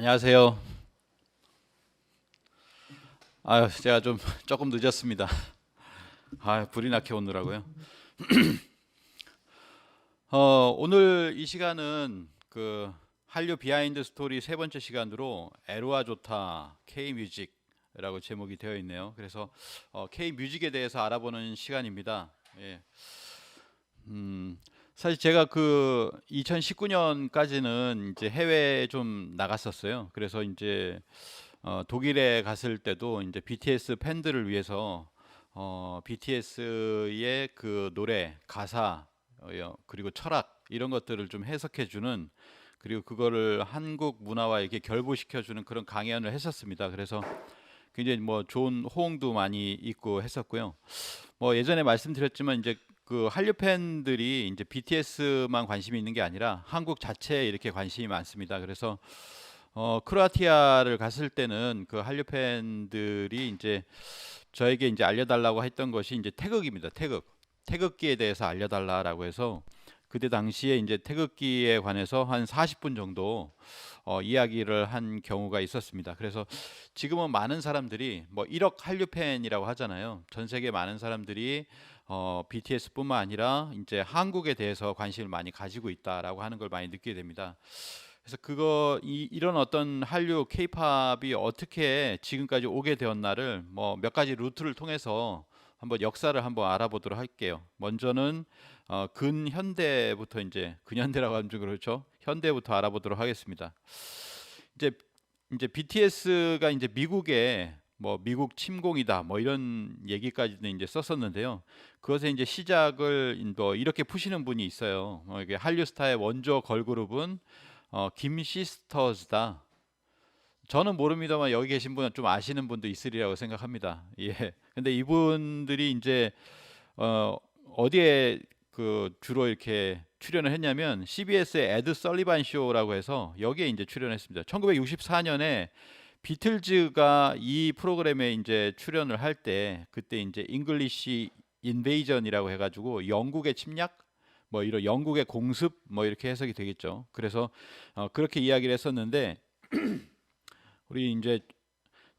안녕하세요. 제가 좀 조금 늦었습니다. 불이 나게 오느라고요. 오늘 이 시간은 그 한류 비하인드 스토리 세 번째 시간으로 에로와 좋다 K 뮤직이라고 제목이 되어 있네요. 그래서 K 뮤직에 대해서 알아보는 시간입니다. 예. 사실 제가 그 2019년까지는 이제 해외에 좀 나갔었어요. 그래서 이제 독일에 갔을 때도 이제 BTS 팬들을 위해서 BTS의 그 노래 가사 그리고 철학 이런 것들을 좀 해석해 주는, 그리고 그거를 한국 문화와 이렇게 결부시켜 주는 그런 강연을 했었습니다. 그래서 굉장히 뭐 좋은 호응도 많이 있고 했었고요. 뭐 예전에 말씀드렸지만 이제 그 한류 팬들이 이제 BTS만 관심이 있는 게 아니라 한국 자체에 이렇게 관심이 많습니다. 그래서 크로아티아를 갔을 때는 그 한류 팬들이 이제 저에게 이제 알려달라고 했던 것이 이제 태극입니다. 태극기에 대해서 알려달라라고 해서 그때 당시에 이제 태극기에 관해서 한 40분 정도 이야기를 한 경우가 있었습니다. 그래서 지금은 많은 사람들이 뭐 1억 한류 팬이라고 하잖아요. 전 세계 많은 사람들이 BTS뿐만 아니라 이제 한국에 대해서 관심을 많이 가지고 있다라고 하는 걸 많이 느끼게 됩니다. 그래서 이런 어떤 한류 케이팝이 어떻게 지금까지 오게 되었나를 뭐 몇 가지 루트를 통해서 한번 역사를 한번 알아보도록 할게요. 먼저는 근현대부터, 이제 근현대라고 하면 좀 그렇죠. 현대부터 알아보도록 하겠습니다. 이제 BTS가 이제 미국에 뭐 미국 침공이다 뭐 이런 얘기까지는 이제 썼었는데요. 그것의 이제 시작을 뭐 이렇게 푸시는 분이 있어요. 이게 한류 스타의 원조 걸그룹은 김 시스터즈다. 저는 모릅니다만 여기 계신 분은 좀 아시는 분도 있으리라고 생각합니다. 예. 근데 이분들이 이제 어, 어디에 그 주로 이렇게 출연을 했냐면 CBS의 에드 설리반 쇼라고 해서 여기에 이제 출연했습니다. 1964년에 비틀즈가 이 프로그램에 이제 출연을 할 때 그때 이제 잉글리시 인베이전이라고 해가지고 영국의 침략 뭐 이런 영국의 공습 뭐 이렇게 해석이 되겠죠. 그래서 그렇게 이야기를 했었는데 우리 이제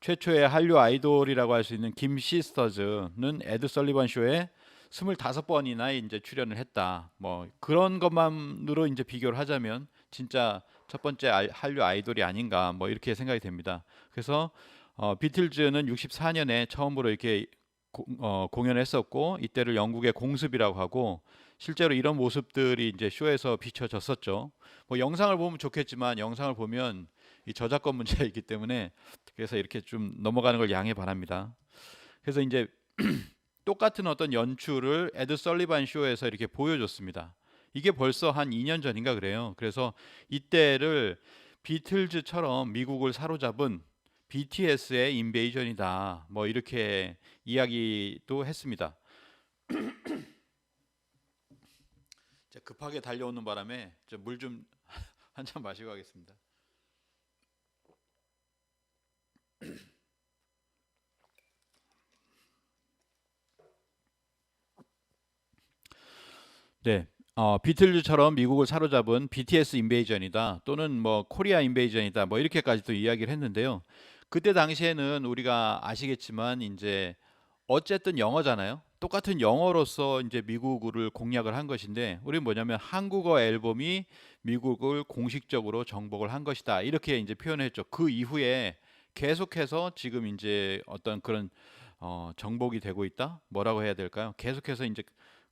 최초의 한류 아이돌이라고 할 수 있는 김 시스터즈는 에드 설리반 쇼에 25번이나 이제 출연을 했다. 뭐 그런 것만으로 이제 비교를 하자면 진짜 첫 번째 한류 아이돌이 아닌가 뭐 이렇게 생각이 됩니다. 그래서 비틀즈는 64년에 처음으로 이렇게 공연을 했었고 이때를 영국의 공습이라고 하고 실제로 이런 모습들이 이제 쇼에서 비춰졌었죠. 뭐 영상을 보면 좋겠지만 영상을 보면 이 저작권 문제가 있기 때문에 그래서 이렇게 좀 넘어가는 걸 양해 바랍니다. 그래서 이제 똑같은 어떤 연출을 에드 설리반 쇼에서 이렇게 보여줬습니다. 이게 벌써 한 2년 전인가 그래요. 그래서 이때를 비틀즈처럼 미국을 사로잡은 BTS의 인베이전이다. 뭐 이렇게 이야기도 했습니다. 급하게 달려오는 바람에 물 좀 한 잔 마시고 가겠습니다. 네. 비틀즈처럼 미국을 사로잡은 BTS 인베이전이다 또는 뭐 코리아 인베이전이다 뭐 이렇게까지도 이야기를 했는데요. 그때 당시에는 우리가 아시겠지만 이제 어쨌든 영어잖아요. 똑같은 영어로서 이제 미국을 공략을 한 것인데 우리는 뭐냐면 한국어 앨범이 미국을 공식적으로 정복을 한 것이다 이렇게 이제 표현했죠. 그 이후에 계속해서 지금 이제 어떤 그런 정복이 되고 있다. 뭐라고 해야 될까요? 계속해서 이제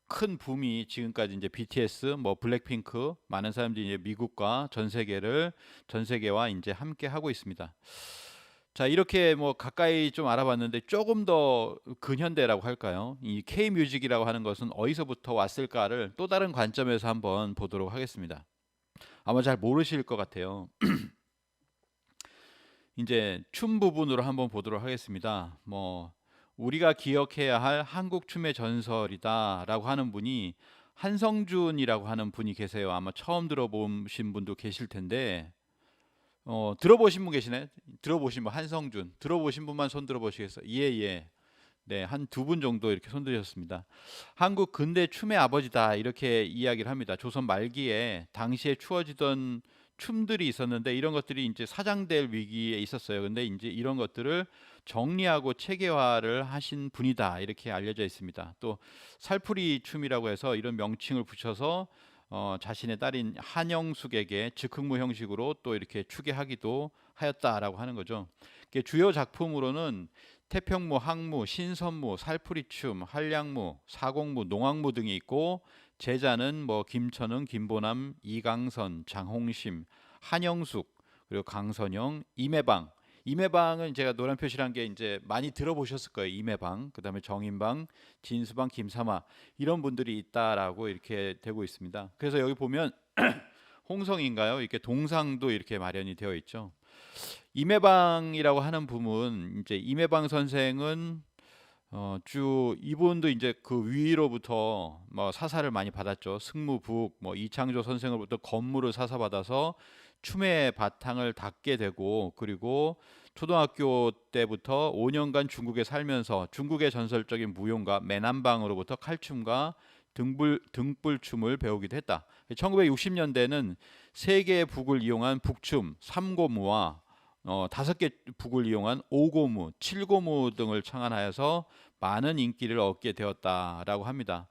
큰 붐이 지금까지 이제 BTS, 뭐 블랙핑크 많은 사람들이 이제 미국과 전 세계와 이제 함께 하고 있습니다. 자, 이렇게 뭐 가까이 좀 알아봤는데 조금 더 근현대라고 할까요? 이 K 뮤직이라고 하는 것은 어디서부터 왔을까를 또 다른 관점에서 한번 보도록 하겠습니다. 아마 잘 모르실 것 같아요. 이제 춤 부분으로 한번 보도록 하겠습니다. 뭐 우리가 기억해야 할 한국 춤의 전설이다라고 하는 분이 한성준이라고 하는 분이 계세요. 아마 처음 들어보신 분도 계실 텐데 들어보신 분 계시나요? 들어보신 분 한성준 들어보신 분만 손 들어보시겠어요? 예, 예. 네, 한 두 분 정도 이렇게 손들으셨습니다. 한국 근대 춤의 아버지다 이렇게 이야기를 합니다. 조선 말기에 당시에 추어지던 춤들이 있었는데 이런 것들이 이제 사장될 위기에 있었어요. 근데 이제 이런 것들을 정리하고 체계화를 하신 분이다 이렇게 알려져 있습니다. 또 살풀이 춤이라고 해서 이런 명칭을 붙여서 자신의 딸인 한영숙에게 즉흥무 형식으로 또 이렇게 추계하기도 하였다라고 하는 거죠. 주요 작품으로는 태평무, 항무, 신선무, 살풀이춤, 한량무, 사공무, 농악무 등이 있고 제자는 뭐 김천흥, 김보남, 이강선, 장홍심, 한영숙, 그리고 강선영, 임해방. 임해방은 제가 노란 표시란 게 이제 많이 들어보셨을 거예요. 임해방, 그다음에 정인방, 진수방, 김사마 이런 분들이 있다라고 이렇게 되고 있습니다. 그래서 여기 보면 홍성인가요? 이렇게 동상도 이렇게 마련이 되어 있죠. 임해방이라고 하는 부분, 이제 임해방 선생은 주 이분도 이제 그 위로부터 뭐 사사를 많이 받았죠. 승무북, 뭐 이창조 선생으로부터 건물을 사사받아서 춤의 바탕을 닦게 되고, 그리고 초등학교 때부터 5년간 중국에 살면서 중국의 전설적인 무용가 매난방으로부터 칼춤과 등불춤을 배우기도 했다. 1960년대는 세 개의 북을 이용한 북춤, 삼고무와 5개 북을 이용한 오고무, 칠고무 등을 창안하여서 많은 인기를 얻게 되었다라고 합니다.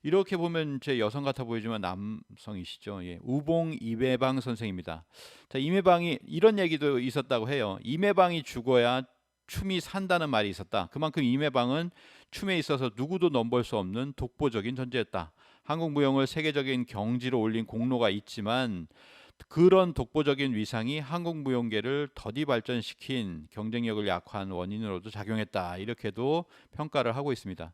이렇게 보면 제 여성 같아 보이지만 남성이시죠. 예, 우봉 임해방 선생입니다. 자, 임해방이 이런 얘기도 있었다고 해요. 임해방이 죽어야 춤이 산다는 말이 있었다. 그만큼 임해방은 춤에 있어서 누구도 넘볼 수 없는 독보적인 존재였다. 한국 무용을 세계적인 경지로 올린 공로가 있지만 그런 독보적인 위상이 한국 무용계를 더디 발전시킨 경쟁력을 약화한 원인으로도 작용했다. 이렇게도 평가를 하고 있습니다.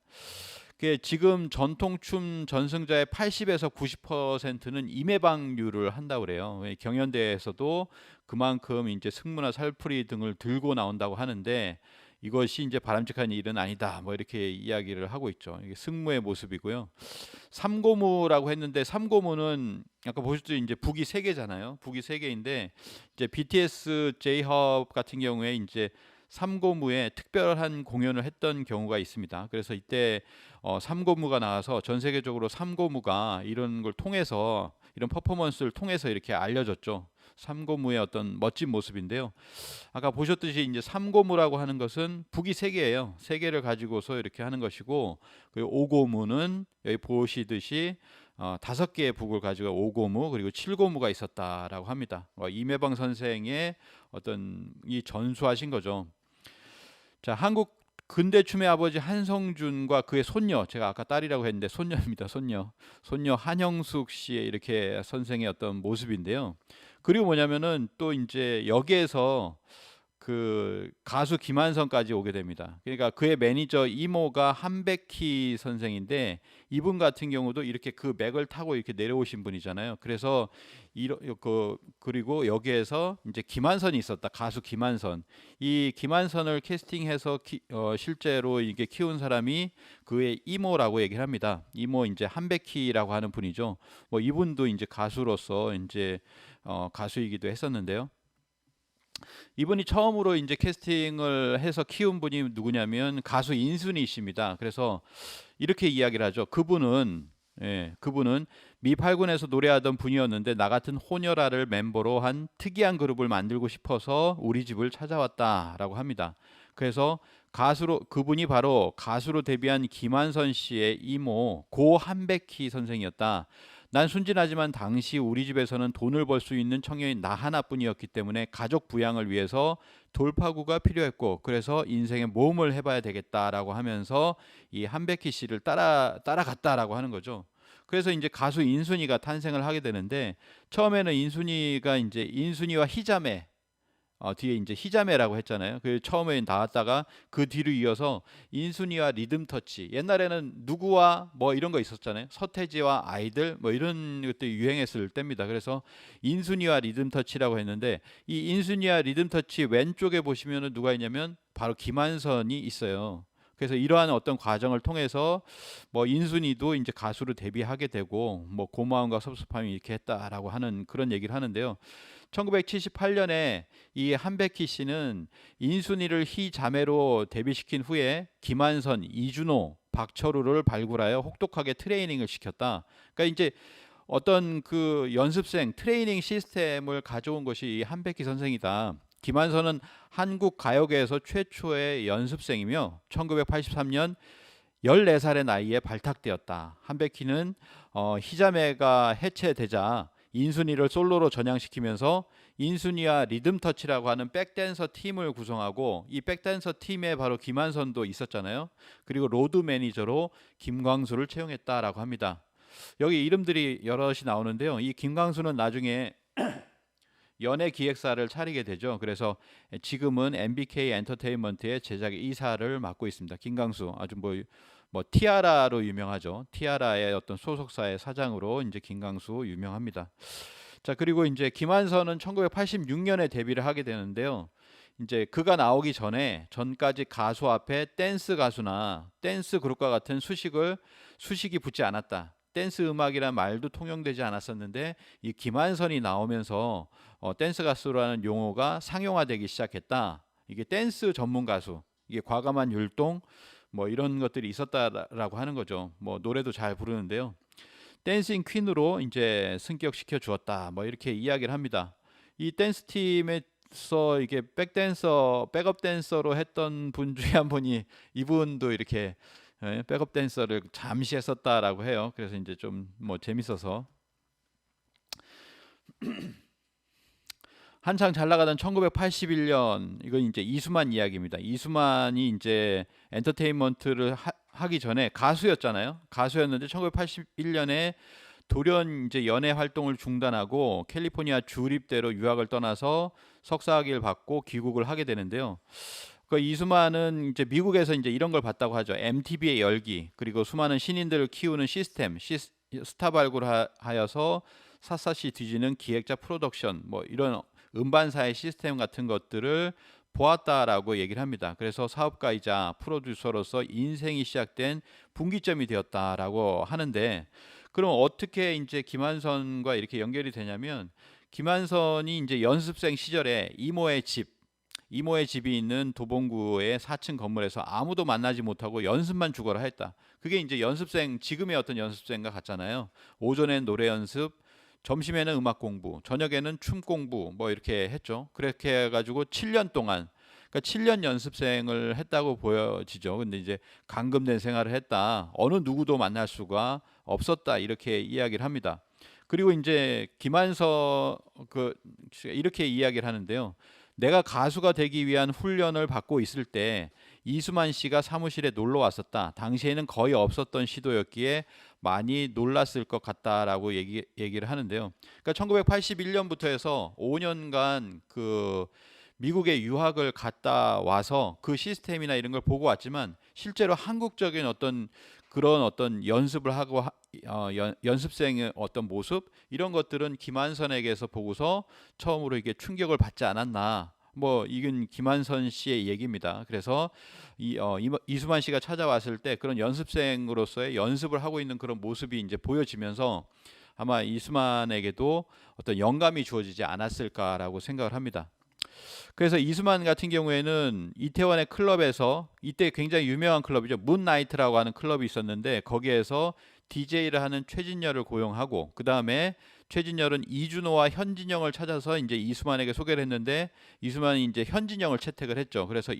지금 전통춤 전승자의 80에서 90%는 임해방류를 한다고 그래요. 경연대회에서도 그만큼 이제 승무나 살풀이 등을 들고 나온다고 하는데 이것이 이제 바람직한 일은 아니다. 뭐 이렇게 이야기를 하고 있죠. 이게 승무의 모습이고요. 삼고무라고 했는데 삼고무는 아까 보셨죠? 이제 북이 세 개잖아요. 북이 세 개인데 이제 BTS, J-Hope 같은 경우에 이제 삼고무에 특별한 공연을 했던 경우가 있습니다. 그래서 이때 삼고무가 나와서 전 세계적으로 삼고무가 이런 걸 통해서 이런 퍼포먼스를 통해서 이렇게 알려졌죠. 삼고무의 어떤 멋진 모습인데요. 아까 보셨듯이 이제 삼고무라고 하는 것은 북이 세 개예요. 세 개를 가지고서 이렇게 하는 것이고, 그리고 오고무는 여기 보시듯이 5개의 북을 가지고 오고무 그리고 칠고무가 있었다라고 합니다. 임해방 선생의 어떤 이 전수하신 거죠. 자, 한국 근대 춤의 아버지 한성준과 그의 손녀, 제가 아까 딸이라고 했는데 손녀입니다. 손녀 한영숙 씨의 이렇게 선생의 어떤 모습인데요. 그리고 뭐냐면은 또 이제 여기에서 그 가수 김한선까지 오게 됩니다. 그러니까 그의 매니저 이모가 한백희 선생인데 이분 같은 경우도 이렇게 그 맥을 타고 이렇게 내려오신 분이잖아요. 그래서 그리고 여기에서 이제 김한선이 있었다. 가수 김한선. 이 김한선을 캐스팅해서 실제로 이게 키운 사람이 그의 이모라고 얘기를 합니다. 이모 이제 한백희라고 하는 분이죠. 뭐 이분도 이제 가수로서 이제 가수이기도 했었는데요. 이분이 처음으로 이제 캐스팅을 해서 키운 분이 누구냐면 가수 인순이 씨입니다. 그래서 이렇게 이야기를 하죠. 그분은 미8군에서 노래하던 분이었는데 나 같은 혼혈아를 멤버로 한 특이한 그룹을 만들고 싶어서 우리 집을 찾아왔다라고 합니다. 그래서 그분이 바로 가수로 데뷔한 김한선 씨의 이모 고 한백희 선생이었다. 난 순진하지만 당시 우리 집에서는 돈을 벌 수 있는 청년이 나 하나뿐이었기 때문에 가족 부양을 위해서 돌파구가 필요했고 그래서 인생의 모험을 해봐야 되겠다라고 하면서 이 한백희 씨를 따라갔다라고 하는 거죠. 그래서 이제 가수 인순이가 탄생을 하게 되는데 처음에는 인순이가 이제 인순이와 희자매 뒤에 이제 희자매라고 했잖아요. 그 처음에 나왔다가 그 뒤로 이어서 인순이와 리듬 터치. 옛날에는 누구와 뭐 이런 거 있었잖아요. 서태지와 아이들 뭐 이런 것들이 유행했을 때입니다. 그래서 인순이와 리듬 터치라고 했는데 이 인순이와 리듬 터치 왼쪽에 보시면은 누가 있냐면 바로 김한선이 있어요. 그래서 이러한 어떤 과정을 통해서 뭐 인순이도 이제 가수로 데뷔하게 되고 뭐 고마움과 섭섭함이 이렇게 했다라고 하는 그런 얘기를 하는데요. 1978년에 이 한백희 씨는 인순이를 희자매로 데뷔시킨 후에 김한선, 이준호, 박철우를 발굴하여 혹독하게 트레이닝을 시켰다. 그러니까 이제 어떤 그 연습생 트레이닝 시스템을 가져온 것이 이 한백희 선생이다. 김한선은 한국 가요계에서 최초의 연습생이며 1983년 14살의 나이에 발탁되었다. 한백희는 희자매가 해체되자 인순이를 솔로로 전향시키면서 인순이와 리듬터치라고 하는 백댄서 팀을 구성하고, 이 백댄서 팀에 바로 김한선도 있었잖아요. 그리고 로드 매니저로 김광수를 채용했다라고 합니다. 여기 이름들이 여럿이 나오는데요. 이 김광수는 나중에 연예 기획사를 차리게 되죠. 그래서 지금은 MBK 엔터테인먼트의 제작 이사를 맡고 있습니다. 김광수, 아주 뭐 티아라로 유명하죠. 티아라의 어떤 소속사의 사장으로 이제 김광수 유명합니다. 자, 그리고 이제 김한선은 1986년에 데뷔를 하게 되는데요. 이제 그가 나오기 전까지 가수 앞에 댄스 가수나 댄스 그룹과 같은 수식이 붙지 않았다. 댄스 음악이란 말도 통용되지 않았었는데, 이 김한선이 나오면서 댄스 가수라는 용어가 상용화되기 시작했다. 이게 댄스 전문 가수, 이게 과감한 율동 뭐 이런 것들이 있었다라고 하는 거죠. 뭐 노래도 잘 부르는데요. 댄싱 퀸으로 이제 승격시켜 주었다. 뭐 이렇게 이야기를 합니다. 이 댄스 팀에서 이게 백업 댄서로 했던 분 중에 한 분이, 이분도 이렇게 백업 댄서를 잠시 했었다라고 해요. 그래서 이제 좀 뭐 재밌어서. 한창 잘 나가던 1981년, 이건 이제 이수만 이야기입니다. 이수만이 이제 엔터테인먼트를 하기 전에 가수였잖아요. 가수였는데 1981년에 돌연 이제 연예 활동을 중단하고 캘리포니아 주립대로 유학을 떠나서 석사학위를 받고 귀국을 하게 되는데요. 그 이수만은 이제 미국에서 이제 이런 걸 봤다고 하죠. MTV의 열기, 그리고 수많은 신인들을 키우는 시스템, 스타 발굴하여서 샅샅이 뒤지는 기획자 프로덕션, 뭐 이런 음반사의 시스템 같은 것들을 보았다라고 얘기를 합니다. 그래서 사업가이자 프로듀서로서 인생이 시작된 분기점이 되었다라고 하는데, 그럼 어떻게 이제 김한선과 이렇게 연결이 되냐면, 김한선이 이제 연습생 시절에 이모의 집이 있는 도봉구의 4층 건물에서 아무도 만나지 못하고 연습만 죽어라 했다. 그게 이제 지금의 어떤 연습생과 같잖아요. 오전엔 노래 연습, 점심에는 음악 공부, 저녁에는 춤 공부, 뭐 이렇게 했죠. 그렇게 해가지고 7년 동안, 그러니까 7년 연습생을 했다고 보여지죠. 근데 이제 감금된 생활을 했다. 어느 누구도 만날 수가 없었다. 이렇게 이야기를 합니다. 그리고 이제 김한서 이렇게 이야기를 하는데요. 내가 가수가 되기 위한 훈련을 받고 있을 때 이수만 씨가 사무실에 놀러 왔었다. 당시에는 거의 없었던 시도였기에 많이 놀랐을 것 같다라고 얘기를 하는데요. 그러니까 1981년부터 해서 5년간 그 미국에 유학을 갔다 와서 그 시스템이나 이런 걸 보고 왔지만, 실제로 한국적인 그런 어떤 연습을 하고 연습생의 어떤 모습, 이런 것들은 김한선에게서 보고서 처음으로 이게 충격을 받지 않았나. 뭐 이건 김한선 씨의 얘기입니다. 그래서 이수만 씨가 찾아왔을 때 그런 연습생으로서의 연습을 하고 있는 그런 모습이 이제 보여지면서 아마 이수만에게도 어떤 영감이 주어지지 않았을까라고 생각을 합니다. 그래서 이수만 같은 경우에는 이태원의 클럽에서, 이때 굉장히 유명한 클럽이죠. 문나이트라고 하는 클럽이 있었는데, 거기에서 DJ를 하는 최진열을 고용하고, 그 다음에 최진열은 이준호와 현진영을 찾아서 이제 이수만에게 소개를 했는데, 이수만이 이제 현진영을 채택을 했죠. 그래서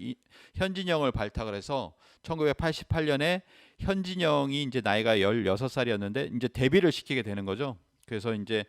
현진영을 발탁을 해서 1988년에 현진영이 이제 나이가 16살이었는데 이제 데뷔를 시키게 되는 거죠. 그래서 이제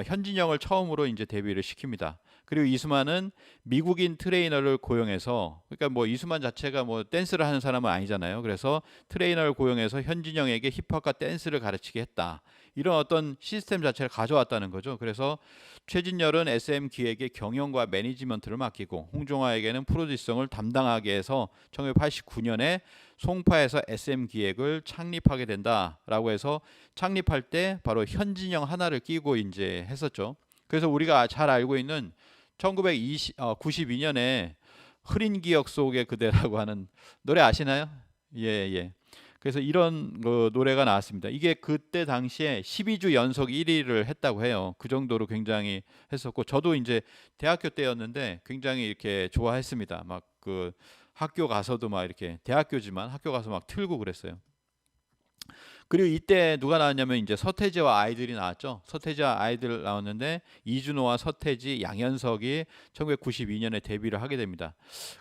현진영을 처음으로 이제 데뷔를 시킵니다. 그리고 이수만은 미국인 트레이너를 고용해서, 그러니까 뭐 이수만 자체가 뭐 댄스를 하는 사람은 아니잖아요. 그래서 트레이너를 고용해서 현진영에게 힙합과 댄스를 가르치게 했다. 이런 어떤 시스템 자체를 가져왔다는 거죠. 그래서 최진열은 SM 기획의 경영과 매니지먼트를 맡기고, 홍종화에게는 프로듀서를 담당하게 해서 1989년에 송파에서 SM 기획을 창립하게 된다라고 해서, 창립할 때 바로 현진영 하나를 끼고 이제 했었죠. 그래서 우리가 잘 알고 있는 1992년에 흐린 기억 속의 그대라고 하는 노래 아시나요? 예, 예. 그래서 이런 노래가 나왔습니다. 이게 그때 당시에 12주 연속 1위를 했다고 해요. 그 정도로 굉장히 했었고, 저도 이제 대학교 때였는데 굉장히 이렇게 좋아했습니다. 막 그 학교 가서도 막 이렇게, 대학교지만 학교 가서 막 틀고 그랬어요. 그리고 이때 누가 나왔냐면 이제 서태지와 아이들이 나왔죠. 서태지와 아이들 나왔는데 이준호와 서태지, 양현석이 1992년에 데뷔를 하게 됩니다.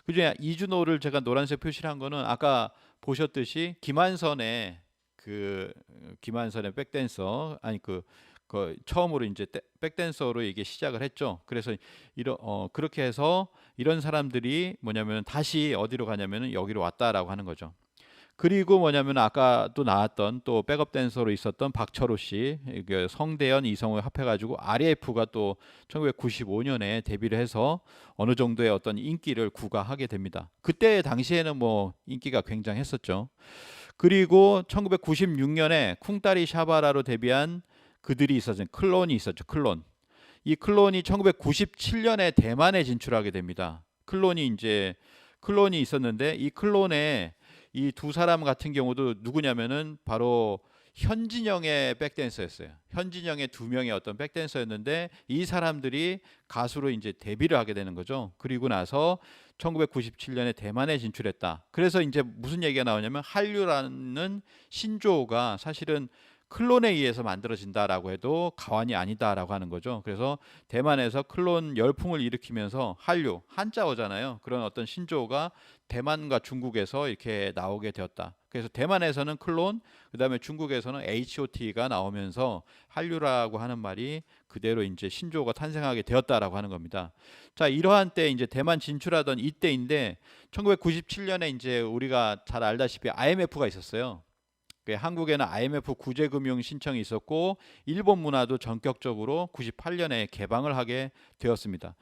그중에 이준호를 제가 노란색 표시를 한 거는 아까 보셨듯이 김한선의 백댄서 아니 그 처음으로 이제 백댄서로 이게 시작을 했죠. 그래서 그렇게 해서 이런 사람들이 뭐냐면 다시 어디로 가냐면은 여기로 왔다라고 하는 거죠. 그리고 뭐냐면 아까 또 나왔던 또 백업 댄서로 있었던 박철호 씨, 이게 성대현, 이성호 합해가지고 RF가 또 1995년에 데뷔를 해서 어느 정도의 어떤 인기를 구가하게 됩니다. 그때 당시에는 뭐 인기가 굉장했었죠. 그리고 1996년에 쿵따리 샤바라로 데뷔한 그들이 있었죠. 클론이 있었죠. 클론. 이 클론이 1997년에 대만에 진출하게 됩니다. 클론이 있었는데 이 클론에 이 두 사람 같은 경우도 누구냐면은 바로 현진영의 백댄서였어요. 현진영의 두 명의 어떤 백댄서였는데 이 사람들이 가수로 이제 데뷔를 하게 되는 거죠. 그리고 나서 1997년에 대만에 진출했다. 그래서 이제 무슨 얘기가 나오냐면 한류라는 신조어가 사실은 클론에 의해서 만들어진다라고 해도 과언이 아니다라고 하는 거죠. 그래서 대만에서 클론 열풍을 일으키면서 한류, 한자어잖아요. 그런 어떤 신조어가 대만과 중국에서 이렇게 나오게 되었다. 그래서 대만에서는 클론, 그다음에 중국에서는 H.O.T가 나오면서 한류라고 하는 말이 그대로 이제 신조어가 탄생하게 되었다라고 하는 겁니다. 자, 이러한 때 이제 대만 진출하던 이때인데 1997년에 이제 우리가 잘 알다시피 IMF가 있었어요. 한국에는 IMF 구제금융 신청이 있었고 일본 문화도 전격적으로 98년에 개방을 하게 되었습니다.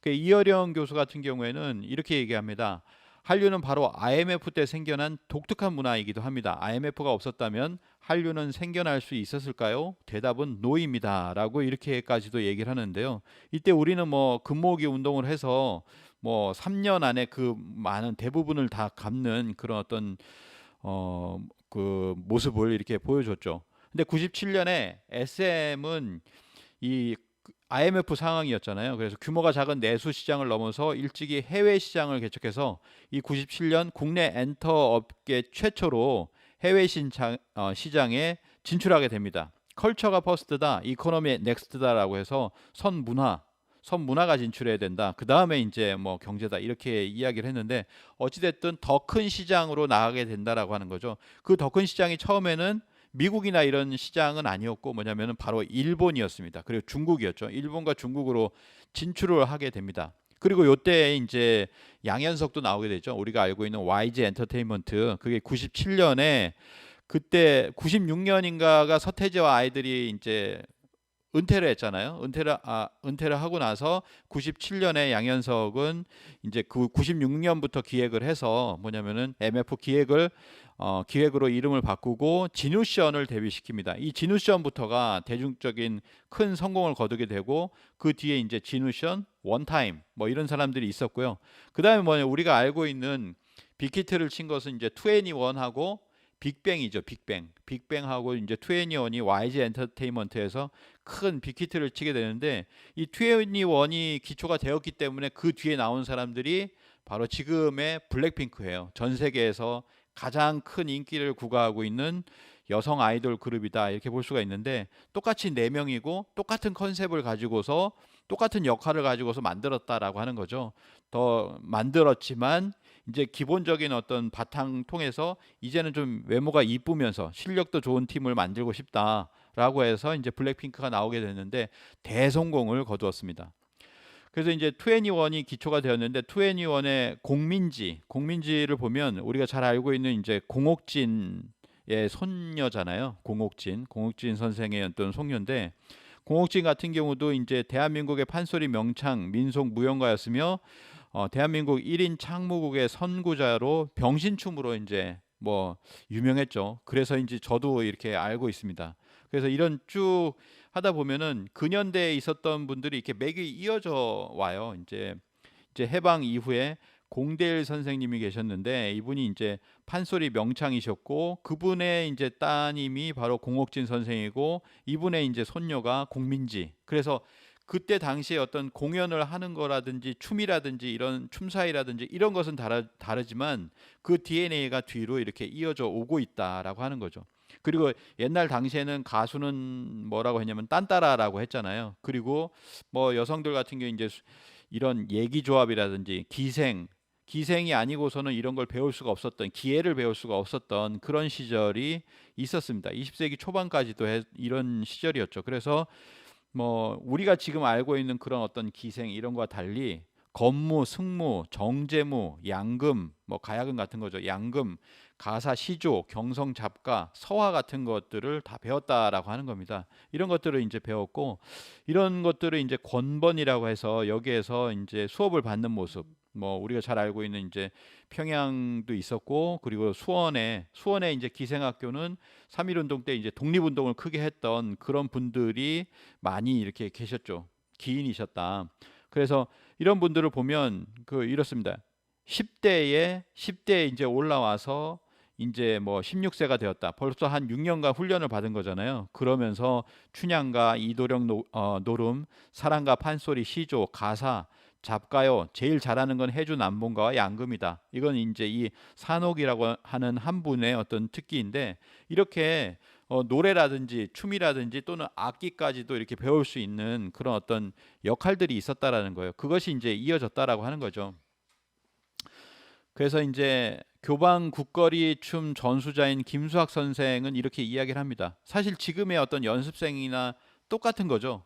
이어령 교수 같은 경우에는 이렇게 얘기합니다. 한류는 바로 IMF 때 생겨난 독특한 문화이기도 합니다. IMF가 없었다면 한류는 생겨날 수 있었을까요? 대답은 노입니다. 라고 이렇게까지도 얘기를 하는데요. 이때 우리는 뭐 금모으기 운동을 해서 뭐 3년 안에 그 많은 대부분을 다 갚는 그런 어떤 그 모습을 이렇게 보여줬죠. 근데 97년에 SM은 이 IMF 상황이었잖아요. 그래서 규모가 작은 내수 시장을 넘어서 일찍이 해외 시장을 개척해서 이 97년 국내 엔터 업계 최초로 해외 시장에 진출하게 됩니다. 컬처가 퍼스트다, 이코노미 넥스트다라고 해서 선문화가 진출해야 된다. 그 다음에 이제 뭐 경제다 이렇게 이야기를 했는데 어찌됐든 더 큰 시장으로 나가게 된다라고 하는 거죠. 그 더 큰 시장이 처음에는 미국이나 이런 시장은 아니었고 뭐냐면은 바로 일본이었습니다. 그리고 중국이었죠. 일본과 중국으로 진출을 하게 됩니다. 그리고 요때 이제 양현석도 나오게 되죠. 우리가 알고 있는 YG 엔터테인먼트, 그게 97년에 그때 96년인가가 서태지와 아이들이 이제 은퇴를 했잖아요. 은퇴를 하고 나서 97년에 양현석은 이제 그 96년부터 기획을 해서 뭐냐면은 MF 기획으로 이름을 바꾸고 진우션을 데뷔시킵니다. 이 진우션부터가 대중적인 큰 성공을 거두게 되고 그 뒤에 이제 진우션, 원타임 뭐 이런 사람들이 있었고요. 그다음에 뭐냐 우리가 알고 있는 빅히트를 친 것은 이제 2NE1하고 빅뱅이죠. 빅뱅하고 이제 2NE1이 YG 엔터테인먼트에서 큰 빅히트를 치게 되는데 이 2NE1이 기초가 되었기 때문에 그 뒤에 나온 사람들이 바로 지금의 블랙핑크예요. 전 세계에서 가장 큰 인기를 구가하고 있는 여성 아이돌 그룹이다 이렇게 볼 수가 있는데 똑같이 네 명이고 똑같은 컨셉을 가지고서 똑같은 역할을 가지고서 만들었다라고 하는 거죠. 더 만들었지만 이제 기본적인 어떤 바탕 통해서 이제는 좀 외모가 이쁘면서 실력도 좋은 팀을 만들고 싶다라고 해서 이제 블랙핑크가 나오게 됐는데 대성공을 거두었습니다. 그래서 이제 2NE1이 기초가 되었는데 2NE1의 공민지를 보면 우리가 잘 알고 있는 이제 공옥진의 손녀잖아요. 공옥진 선생의 어떤 손녀인데 공옥진 같은 경우도 이제 대한민국의 판소리 명창 민속 무용가였으며 대한민국 1인 창무국의 선구자로 병신춤으로 이제 뭐 유명했죠. 그래서 이제 저도 이렇게 알고 있습니다. 그래서 이런 쭉 하다 보면은 근현대에 있었던 분들이 이렇게 맥이 이어져 와요. 이제 해방 이후에 공대일 선생님이 계셨는데 이분이 이제 판소리 명창이셨고 그분의 이제 따님이 바로 공옥진 선생이고 이분의 이제 손녀가 공민지. 그래서 그때 당시에 어떤 공연을 하는 거라든지 춤이라든지 이런 춤사위라든지 이런 것은 다르지만 그 DNA가 뒤로 이렇게 이어져 오고 있다라고 하는 거죠. 그리고 옛날 당시에는 가수는 뭐라고 했냐면 딴따라라고 했잖아요. 그리고 뭐 여성들 같은 경우 이제 이런 얘기조합이라든지 기생이 아니고서는 이런 걸 배울 수가 없었던, 기회를 배울 수가 없었던 그런 시절이 있었습니다. 20세기 초반까지도 이런 시절이었죠. 그래서 뭐 우리가 지금 알고 있는 그런 어떤 기생 이런 거와 달리 건무, 승무, 정제무, 양금, 뭐 가야금 같은 거죠. 양금, 가사, 시조, 경성, 잡가, 서화 같은 것들을 다 배웠다라고 하는 겁니다. 이런 것들을 이제 배웠고, 이런 것들을 이제 권번이라고 해서 여기에서 이제 수업을 받는 모습, 뭐 우리가 잘 알고 있는 이제 평양도 있었고, 그리고 수원에 이제 기생학교는 3.1 운동 때 이제 독립운동을 크게 했던 그런 분들이 많이 이렇게 계셨죠. 기인이셨다. 그래서 이런 분들을 보면 이렇습니다. 10대에 이제 올라와서 이제 뭐 16세가 되었다. 벌써 한 6년간 훈련을 받은 거잖아요. 그러면서 춘향가, 이도령 노름, 사랑가, 판소리, 시조, 가사, 잡가요. 제일 잘하는 건 해주 남봉가와 양금이다. 이건 이제 이 산옥이라고 하는 한 분의 어떤 특기인데, 이렇게 노래라든지 춤이라든지 또는 악기까지도 이렇게 배울 수 있는 그런 어떤 역할들이 있었다라는 거예요. 그것이 이제 이어졌다라고 하는 거죠. 그래서 이제 교방 국거리 춤 전수자인 김수학 선생은 이렇게 이야기를 합니다. 사실 지금의 어떤 연습생이나 똑같은 거죠.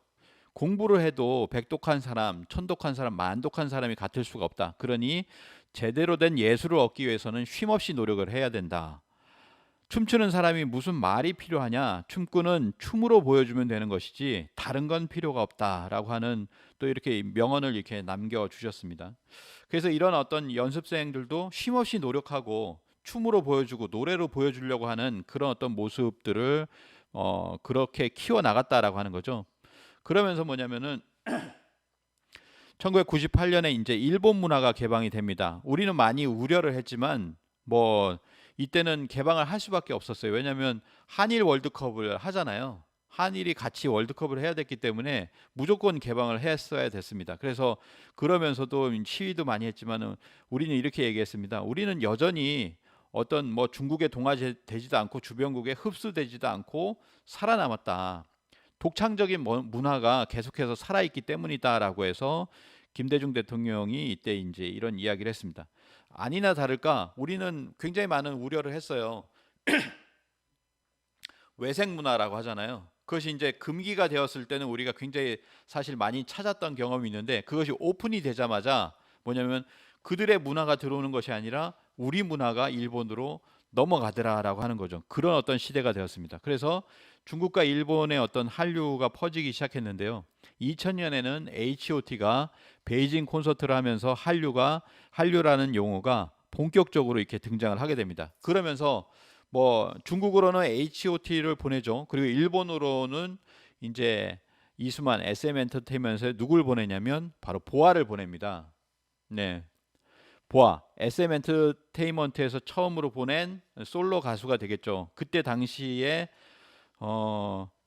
공부를 해도 백독한 사람, 천독한 사람, 만독한 사람이 같을 수가 없다. 그러니 제대로 된 예술을 얻기 위해서는 쉼없이 노력을 해야 된다. 춤추는 사람이 무슨 말이 필요하냐? 춤꾼은 춤으로 보여주면 되는 것이지 다른 건 필요가 없다라고 하는 또 이렇게 명언을 이렇게 남겨 주셨습니다. 그래서 이런 어떤 연습생들도 쉼없이 노력하고 춤으로 보여주고 노래로 보여주려고 하는 그런 어떤 모습들을 그렇게 키워 나갔다라고 하는 거죠. 그러면서 뭐냐면은 1998년에 이제 일본 문화가 개방이 됩니다. 우리는 많이 우려를 했지만 뭐 이때는 개방을 할 수밖에 없었어요. 왜냐하면 한일 월드컵을 하잖아요. 한일이 같이 월드컵을 해야 됐기 때문에 무조건 개방을 했어야 됐습니다. 그래서 그러면서도 시위도 많이 했지만은 우리는 이렇게 얘기했습니다. 우리는 여전히 어떤 뭐 중국에 동화되지도 않고 주변국에 흡수되지도 않고 살아남았다. 독창적인 문화가 계속해서 살아있기 때문이다라고 해서 김대중 대통령이 이때 이제 이런 이야기를 했습니다. 아니나 다를까 우리는 굉장히 많은 우려를 했어요. 외색 문화라고 하잖아요. 그것이 이제 금기가 되었을 때는 우리가 굉장히 사실 많이 찾았던 경험이 있는데, 그것이 오픈이 되자마자 뭐냐면 그들의 문화가 들어오는 것이 아니라 우리 문화가 일본으로 넘어가더라라고 하는 거죠. 그런 어떤 시대가 되었습니다. 그래서 중국과 일본의 어떤 한류가 퍼지기 시작했는데요. 2000년에는 H.O.T가 베이징 콘서트를 하면서 한류라는 용어가 본격적으로 이렇게 등장을 하게 됩니다. 그러면서 뭐 중국으로는 H.O.T를 보내죠. 그리고 일본으로는 이제 이수만 SM 엔터테인먼트에 누굴 보내냐면 바로 보아를 보냅니다. 네. 보아 SM 엔터테인먼트에서 처음으로 보낸 솔로 가수가 되겠죠. 그때 당시에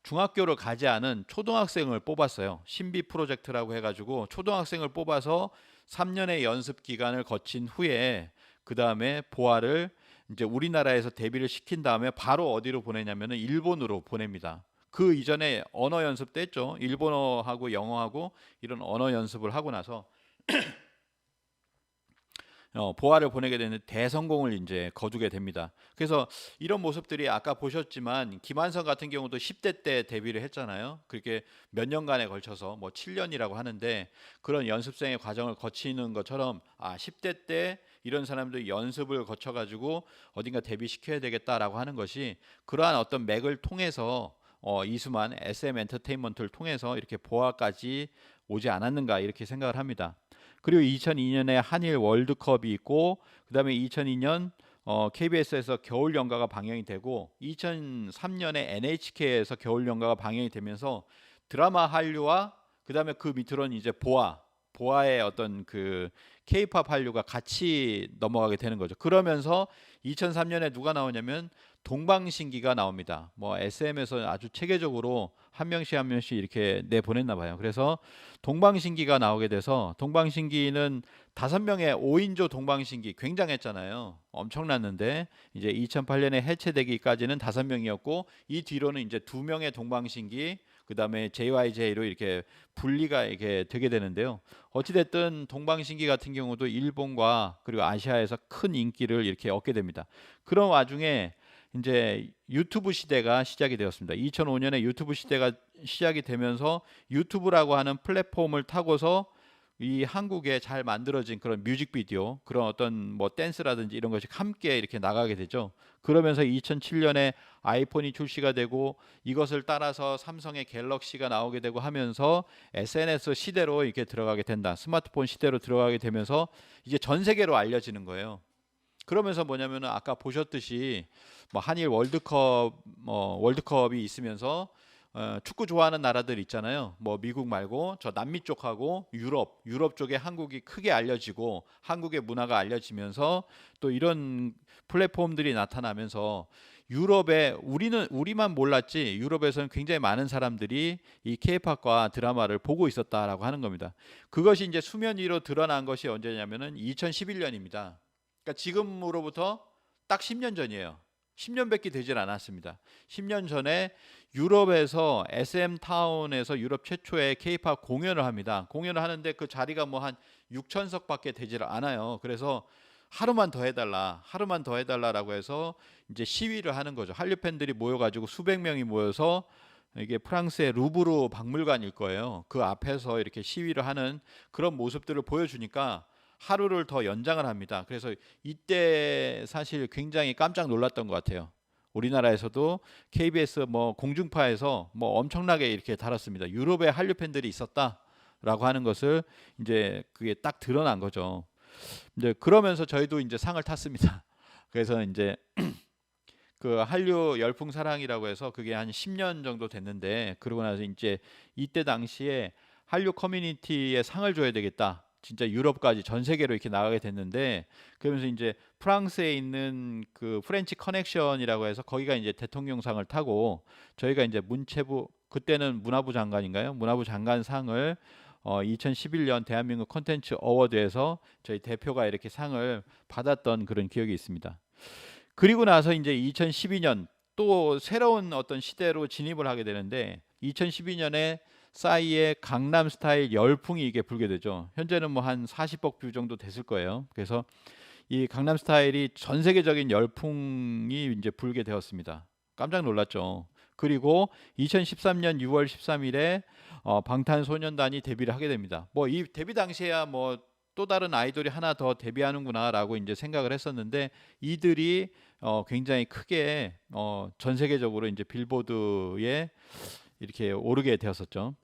중학교를 가지 않은 초등학생을 뽑았어요. 신비 프로젝트라고 해가지고 초등학생을 뽑아서 3년의 연습 기간을 거친 후에 그 다음에 보아를 이제 우리나라에서 데뷔를 시킨 다음에 바로 어디로 보내냐면은 일본으로 보냅니다. 그 이전에 언어 연습도 했죠. 일본어하고 영어하고 이런 언어 연습을 하고 나서 보아를 보내게 되는 대성공을 이제 거두게 됩니다. 그래서 이런 모습들이 아까 보셨지만 김한선 같은 경우도 10대 때 데뷔를 했잖아요. 그렇게 몇 년간에 걸쳐서 뭐 7년이라고 하는데 그런 연습생의 과정을 거치는 것처럼 10대 때 이런 사람들 연습을 거쳐 가지고 어딘가 데뷔시켜야 되겠다라고 하는 것이 그러한 어떤 맥을 통해서 이수만 SM 엔터테인먼트를 통해서 이렇게 보아까지 오지 않았는가 이렇게 생각을 합니다. 그리고 2002년에 한일 월드컵이 있고 그다음에 2002년 KBS에서 겨울 연가가 방영이 되고 2003년에 NHK에서 겨울 연가가 방영이 되면서 드라마 한류와 그다음에 그 밑으로는 이제 보아의 어떤 그 K-팝 한류가 같이 넘어가게 되는 거죠. 그러면서 2003년에 누가 나오냐면 동방신기가 나옵니다. 뭐 SM에서 아주 체계적으로 한 명씩 한 명씩 이렇게 내보냈나 봐요. 그래서 동방신기가 나오게 돼서 동방신기는 5명의 5인조 동방신기 굉장했잖아요. 엄청났는데 이제 2008년에 해체되기까지는 5명이었고 이 뒤로는 이제 2명의 동방신기 그다음에 JYJ로 이렇게 분리가 이렇게 되게 되는데요. 어찌됐든 동방신기 같은 경우도 일본과 그리고 아시아에서 큰 인기를 이렇게 얻게 됩니다. 그런 와중에 이제 유튜브 시대가 시작이 되었습니다. 2005년에 유튜브 시대가 시작이 되면서 유튜브라고 하는 플랫폼을 타고서 이 한국에 잘 만들어진 그런 뮤직비디오, 그런 어떤 뭐 댄스라든지 이런 것이 함께 이렇게 나가게 되죠. 그러면서 2007년에 아이폰이 출시가 되고 이것을 따라서 삼성의 갤럭시가 나오게 되고 하면서 SNS 시대로 이렇게 들어가게 된다. 스마트폰 시대로 들어가게 되면서 이제 전 세계로 알려지는 거예요. 그러면서 뭐냐면은 아까 보셨듯이 뭐 한일 월드컵이 있으면서 축구 좋아하는 나라들 있잖아요. 뭐 미국 말고 저 남미 쪽하고 유럽 쪽에 한국이 크게 알려지고 한국의 문화가 알려지면서 또 이런 플랫폼들이 나타나면서 유럽에 우리만 몰랐지 유럽에서는 굉장히 많은 사람들이 이 케이팝과 드라마를 보고 있었다라고 하는 겁니다. 그것이 이제 수면 위로 드러난 것이 언제냐면은 2011년입니다. 그러니까 지금으로부터 딱 10년 전이에요. 10년밖에 되질 않았습니다. 10년 전에 유럽에서 SM 타운에서 유럽 최초의 K-팝 공연을 합니다. 공연을 하는데 그 자리가 뭐 한 6천석밖에 되질 않아요. 그래서 하루만 더 해달라, 하루만 더 해달라라고 해서 이제 시위를 하는 거죠. 한류 팬들이 모여가지고 수백 명이 모여서 이게 프랑스의 루브르 박물관일 거예요. 그 앞에서 이렇게 시위를 하는 그런 모습들을 보여주니까 하루를 더 연장을 합니다. 그래서 이때 사실 굉장히 깜짝 놀랐던 것 같아요. 우리나라에서도 KBS 뭐 공중파에서 뭐 엄청나게 이렇게 다뤘습니다. 유럽에 한류 팬들이 있었다라고 하는 것을 이제 그게 딱 드러난 거죠. 이제 그러면서 저희도 이제 상을 탔습니다. 그래서 이제 그 한류 열풍 사랑이라고 해서 그게 한 10년 정도 됐는데 그러고 나서 이제 이때 당시에 한류 커뮤니티에 상을 줘야 되겠다. 진짜 유럽까지 전 세계로 이렇게 나가게 됐는데 그러면서 이제 프랑스에 있는 그 프렌치 커넥션이라고 해서 거기가 이제 대통령상을 타고 저희가 이제 문체부 그때는 문화부 장관인가요? 문화부 장관상을 2011년 대한민국 콘텐츠 어워드에서 저희 대표가 이렇게 상을 받았던 그런 기억이 있습니다. 그리고 나서 이제 2012년 또 새로운 어떤 시대로 진입을 하게 되는데 2012년에 싸이의 강남 스타일 열풍이 이게 불게 되죠. 현재는 뭐 한 40억 뷰 정도 됐을 거예요. 그래서 이 강남 스타일이 전 세계적인 열풍이 이제 불게 되었습니다. 깜짝 놀랐죠. 그리고 2013년 6월 13일에 방탄소년단이 데뷔를 하게 됩니다. 뭐 이 데뷔 당시에야 뭐 또 다른 아이돌이 하나 더 데뷔하는구나라고 이제 생각을 했었는데 이들이 굉장히 크게 전 세계적으로 이제 빌보드에 이렇게 오르게 되었었죠.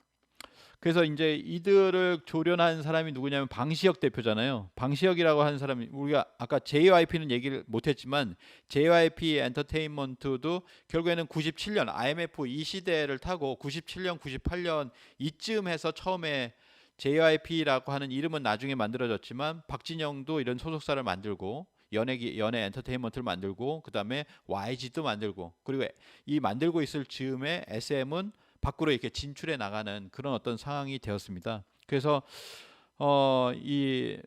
그래서 이제 이들을 조련한 사람이 누구냐면 방시혁 대표잖아요. 방시혁이라고 하는 사람이 우리가 아까 JYP는 얘기를 못했지만 JYP 엔터테인먼트도 결국에는 97년 IMF 이 시대를 타고 97년, 98년 이쯤 해서 처음에 JYP라고 하는 이름은 나중에 만들어졌지만 박진영도 이런 소속사를 만들고 연예 엔터테인먼트를 만들고 그다음에 YG도 만들고 그리고 이 만들고 있을 즈음에 SM은 밖으로 이렇게 진출해 나가는 그런 어떤 상황이 되었습니다. 그래서 이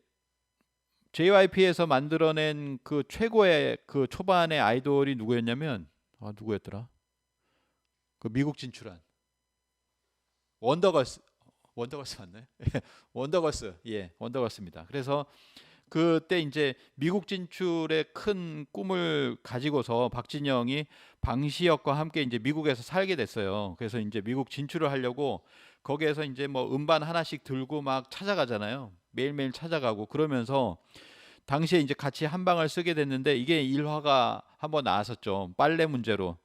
JYP에서 만들어낸 그 최고의 그 초반의 아이돌이 누구였냐면 누구였더라? 그 미국 진출한 원더걸스 맞나요? 원더걸스 원더걸스입니다. 그래서 그때 이제 미국 진출의 큰 꿈을 가지고서 박진영이 방시혁과 함께 이제 미국에서 살게 됐어요. 그래서 이제 미국 진출을 하려고 거기에서 이제 뭐 음반 하나씩 들고 막 찾아가잖아요. 매일매일 찾아가고 그러면서 당시에 이제 같이 한 방을 쓰게 됐는데 이게 일화가 한번 나왔었죠. 빨래 문제로.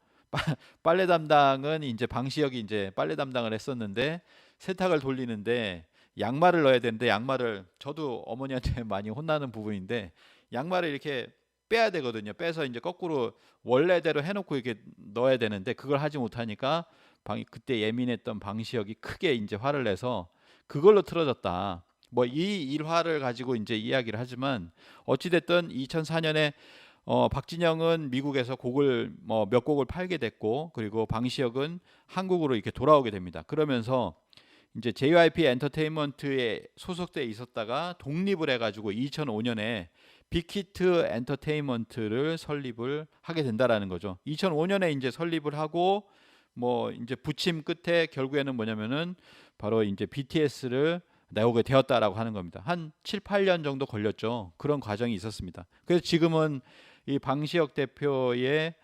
빨래 담당은 이제 방시혁이 이제 빨래 담당을 했었는데 세탁을 돌리는데 양말을 넣어야 되는데 양말을 저도 어머니한테 많이 혼나는 부분인데 양말을 이렇게 빼야 되거든요. 빼서 이제 거꾸로 원래대로 해놓고 이렇게 넣어야 되는데 그걸 하지 못하니까 그때 예민했던 방시혁이 크게 이제 화를 내서 그걸로 틀어졌다. 뭐 이 일화를 가지고 이제 이야기를 하지만 어찌 됐든 2004년에 박진영은 미국에서 곡을 뭐 몇 곡을 팔게 됐고, 그리고 방시혁은 한국으로 이렇게 돌아오게 됩니다. 그러면서 이제 JYP 엔터테인먼트에 소속돼 있었다가 독립을 해가지고 2005년에 빅히트 엔터테인먼트를 설립을 하게 된다라는 거죠. 2005년에 이제 설립을 하고 뭐 이제 부침 끝에 결국에는 뭐냐면은 바로 이제 BTS를 나오게 되었다라고 하는 겁니다. 한 7, 8년 정도 걸렸죠. 그런 과정이 있었습니다. 그래서 지금은 이 방시혁 대표의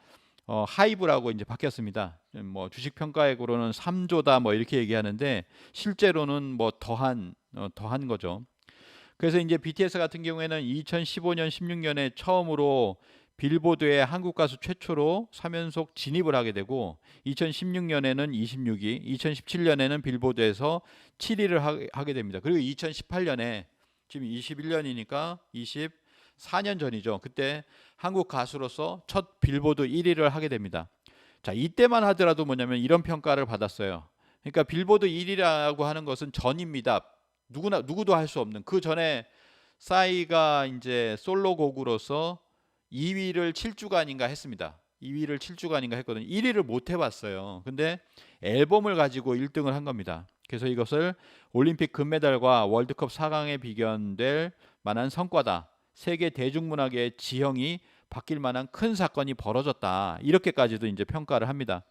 하이브라고 이제 바뀌었습니다. 뭐 주식 평가액으로는 3조다 뭐 이렇게 얘기하는데 실제로는 뭐 더한 거죠. 그래서 이제 BTS 같은 경우에는 2015년, 16년에 처음으로 빌보드의 한국 가수 최초로 3연속 진입을 하게 되고, 2016년에는 26위, 2017년에는 빌보드에서 7위를 하게 됩니다. 그리고 2018년에 지금 21년이니까 24년 전이죠. 그때 한국 가수로서 첫 빌보드 1위를 하게 됩니다. 자, 이때만 하더라도 뭐냐면 이런 평가를 받았어요. 그러니까 빌보드 1위라고 하는 것은 전입니다. 누구도 할 수 없는. 그 전에 싸이가 이제 솔로곡으로서 2위를 7주간인가 했습니다. 2위를 7주간인가 했거든요. 1위를 못 해봤어요. 근데 앨범을 가지고 1등을 한 겁니다. 그래서 이것을 올림픽 금메달과 월드컵 4강에 비견될 만한 성과다. 세계 대중문화계의 지형이 바뀔 만한 큰 사건이 벌어졌다. 이렇게까지도 이제 평가를 합니다.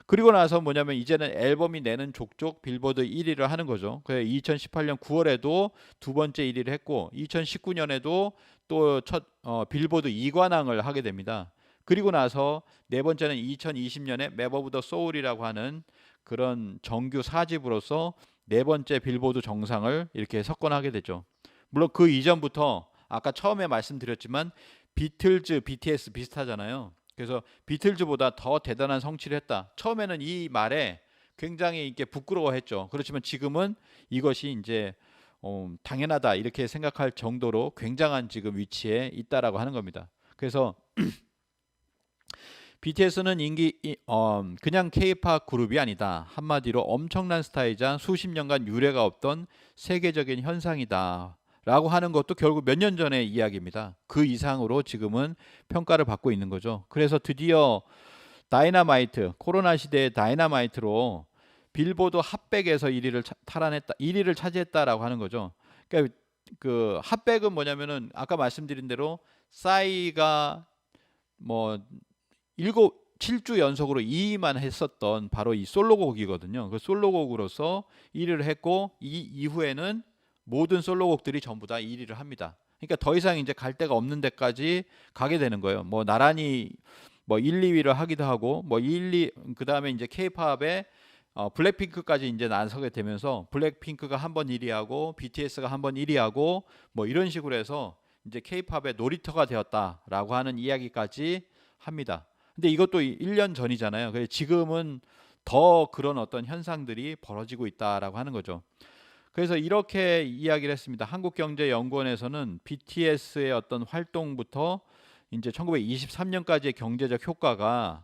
그리고 나서 뭐냐면 이제는 앨범이 내는 족족 빌보드 1위를 하는 거죠. 그래서 2018년 9월에도 두 번째 1위를 했고, 2019년에도 또 첫 빌보드 2관왕을 하게 됩니다. 그리고 나서 네 번째는 2020년에 맵 오브 더 소울이라고 하는 그런 정규 4집으로서 네 번째 빌보드 정상을 이렇게 석권하게 되죠. 물론 그 이전부터 아까 처음에 말씀드렸지만 비틀즈, BTS 비슷하잖아요. 그래서 비틀즈보다 더 대단한 성취를 했다. 처음에는 이 말에 굉장히 이렇게 부끄러워했죠. 그렇지만 지금은 이것이 이제 당연하다 이렇게 생각할 정도로 굉장한 지금 위치에 있다라고 하는 겁니다. 그래서 BTS는 그냥 K-팝 그룹이 아니다. 한마디로 엄청난 스타이자 수십 년간 유례가 없던 세계적인 현상이다. 라고 하는 것도 결국 몇 년 전의 이야기입니다. 그 이상으로 지금은 평가를 받고 있는 거죠. 그래서 드디어 다이너마이트, 코로나 시대의 다이너마이트로 빌보드 핫백에서 1위를 차지했다라고 하는 거죠. 그러니까 그 핫백은 뭐냐면은 아까 말씀드린 대로 싸이가 뭐 7주 연속으로 2위만 했었던 바로 이 솔로곡이거든요. 그 솔로곡으로서 1위를 했고, 이 이후에는 모든 솔로곡들이 전부 다 1위를 합니다. 그러니까 더 이상 이제 갈 데가 없는 데까지 가게 되는 거예요. 뭐 나란히 뭐 1, 2위를 하기도 하고, 뭐 1, 2 그다음에 이제 K-팝에 블랙핑크까지 이제 나서게 되면서 블랙핑크가 한 번 1위하고 BTS가 한 번 1위하고 뭐 이런 식으로 해서 이제 K-팝의 놀이터가 되었다라고 하는 이야기까지 합니다. 근데 이것도 1년 전이잖아요. 그래서 지금은 더 그런 어떤 현상들이 벌어지고 있다라고 하는 거죠. 그래서 이렇게 이야기를 했습니다. 한국경제연구원에서는 BTS의 어떤 활동부터 이제 1923년까지의 경제적 효과가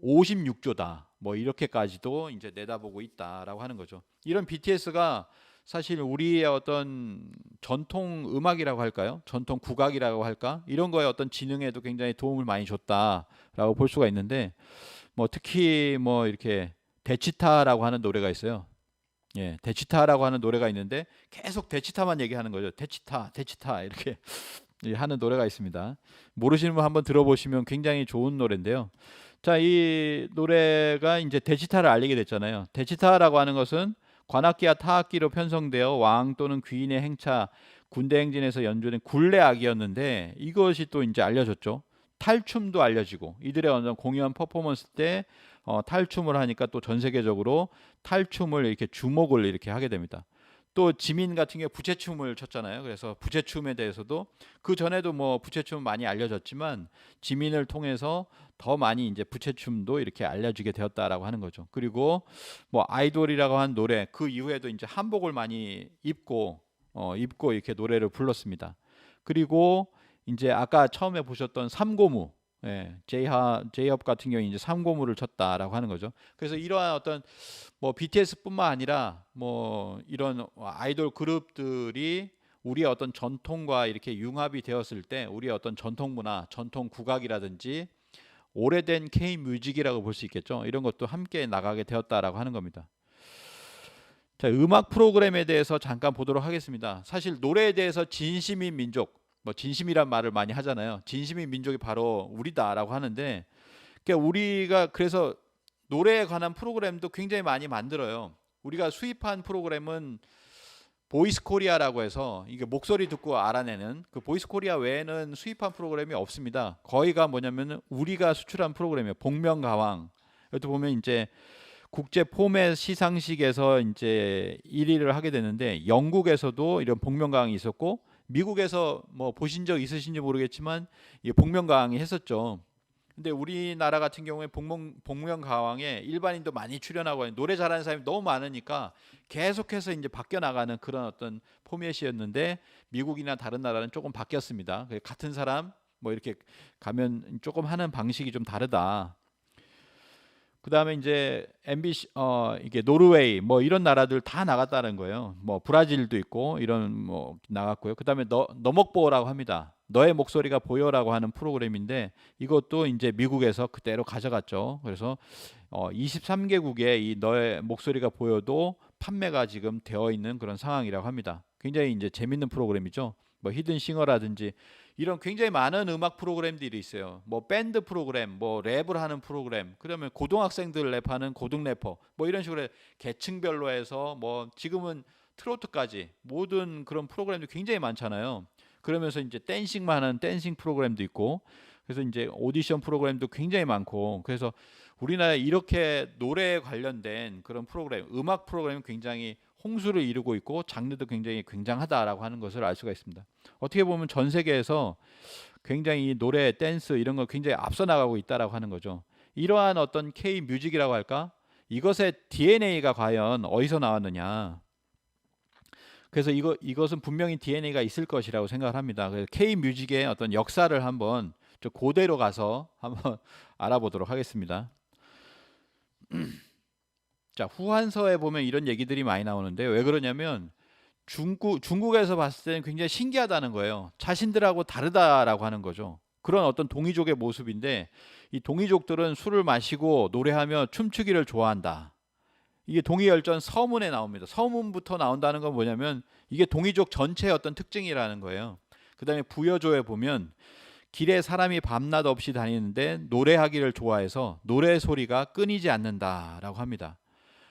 56조다. 뭐 이렇게까지도 이제 내다보고 있다라고 하는 거죠. 이런 BTS가 사실 우리의 어떤 전통 음악이라고 할까요? 전통 국악이라고 할까? 이런 거에 어떤 지능에도 굉장히 도움을 많이 줬다라고 볼 수가 있는데, 뭐 특히 뭐 이렇게 데치타라고 하는 노래가 있어요. 예, 데치타라고 하는 노래가 있는데 계속 데치타만 얘기하는 거죠. 데치타, 데치타 이렇게 하는 노래가 있습니다. 모르시는 분 한번 들어보시면 굉장히 좋은 노래인데요. 자, 이 노래가 이제 데치타를 알리게 됐잖아요. 데치타라고 하는 것은 관악기와 타악기로 편성되어 왕 또는 귀인의 행차, 군대 행진에서 연주된 굴레악이었는데 이것이 또 이제 알려졌죠. 탈춤도 알려지고 이들의 어떤 공연 퍼포먼스 때 탈춤을 하니까 또 전 세계적으로 탈춤을 이렇게 주목을 이렇게 하게 됩니다. 또 지민 같은 경우 부채춤을 췄잖아요. 그래서 부채춤에 대해서도 그 전에도 뭐 부채춤 많이 알려졌지만 지민을 통해서 더 많이 이제 부채춤도 이렇게 알려지게 되었다라고 하는 거죠. 그리고 뭐 아이돌이라고 한 노래 그 이후에도 이제 한복을 많이 입고 이렇게 노래를 불렀습니다. 그리고 이제 아까 처음에 보셨던 삼고무, 제이홉 같은 경우 이제 3고무를 쳤다라고 하는 거죠. 그래서 이러한 어떤 뭐 BTS뿐만 아니라 뭐 이런 아이돌 그룹들이 우리의 어떤 전통과 이렇게 융합이 되었을 때 우리의 어떤 전통 문화, 전통 국악이라든지 오래된 K 뮤직이라고 볼 수 있겠죠. 이런 것도 함께 나가게 되었다라고 하는 겁니다. 자, 음악 프로그램에 대해서 잠깐 보도록 하겠습니다. 사실 노래에 대해서 진심인 민족, 뭐 진심이란 말을 많이 하잖아요. 진심인 민족이 바로 우리다라고 하는데, 그러니까 우리가 그래서 노래에 관한 프로그램도 굉장히 많이 만들어요. 우리가 수입한 프로그램은 보이스 코리아라고 해서 이게 목소리 듣고 알아내는 그 보이스 코리아 외에는 수입한 프로그램이 없습니다. 거의가 뭐냐면은 우리가 수출한 프로그램이에요. 복면가왕. 이것도 보면 이제 국제 포맷 시상식에서 이제 1위를 하게 되는데 영국에서도 이런 복면가왕이 있었고 미국에서 뭐 보신 적 있으신지 모르겠지만 이 복면가왕이 했었죠. 근데 우리나라 같은 경우에 복면가왕에 일반인도 많이 출연하고 노래 잘하는 사람이 너무 많으니까 계속해서 이제 바뀌어 나가는 그런 어떤 포맷이었는데 미국이나 다른 나라는 조금 바뀌었습니다. 같은 사람 뭐 이렇게 가면 조금 하는 방식이 좀 다르다. 그다음에 이제 MBC 이게 노르웨이 뭐 이런 나라들 다 나갔다는 거예요. 뭐 브라질도 있고 이런 뭐 나갔고요. 그다음에 너먹보라고 합니다. 너의 목소리가 보여라고 하는 프로그램인데 이것도 이제 미국에서 그대로 가져갔죠. 그래서 23개국에 이 너의 목소리가 보여도 판매가 지금 되어 있는 그런 상황이라고 합니다. 굉장히 이제 재밌는 프로그램이죠. 뭐 히든 싱어라든지 이런 굉장히 많은 음악 프로그램들이 있어요. 뭐 밴드 프로그램, 뭐 랩을 하는 프로그램, 그러면 고등학생들 랩하는 고등 래퍼, 뭐 이런 식으로 계층별로 해서 뭐 지금은 트로트까지 모든 그런 프로그램도 굉장히 많잖아요. 그러면서 이제 댄싱만 하는 댄싱 프로그램도 있고, 그래서 이제 오디션 프로그램도 굉장히 많고, 그래서 우리나라에 이렇게 노래에 관련된 그런 프로그램, 음악 프로그램이 굉장히 홍수를 이루고 있고 장르도 굉장히 굉장하다라고 하는 것을 알 수가 있습니다. 어떻게 보면 전 세계에서 굉장히 노래, 댄스 이런 거 굉장히 앞서 나가고 있다라고 하는 거죠. 이러한 어떤 K 뮤직이라고 할까? 이것의 DNA가 과연 어디서 나왔느냐? 그래서 이것은 분명히 DNA가 있을 것이라고 생각을 합니다. 그래서 K 뮤직의 어떤 역사를 한번 저 고대로 가서 한번 알아보도록 하겠습니다. 자, 후한서에 보면 이런 얘기들이 많이 나오는데 왜 그러냐면 중국에서 봤을 때는 굉장히 신기하다는 거예요. 자신들하고 다르다라고 하는 거죠. 그런 어떤 동이족의 모습인데 이 동이족들은 술을 마시고 노래하며 춤추기를 좋아한다. 이게 동이열전 서문에 나옵니다. 서문부터 나온다는 건 뭐냐면 이게 동이족 전체의 어떤 특징이라는 거예요. 그 다음에 부여조에 보면 길에 사람이 밤낮 없이 다니는데 노래하기를 좋아해서 노래 소리가 끊이지 않는다라고 합니다.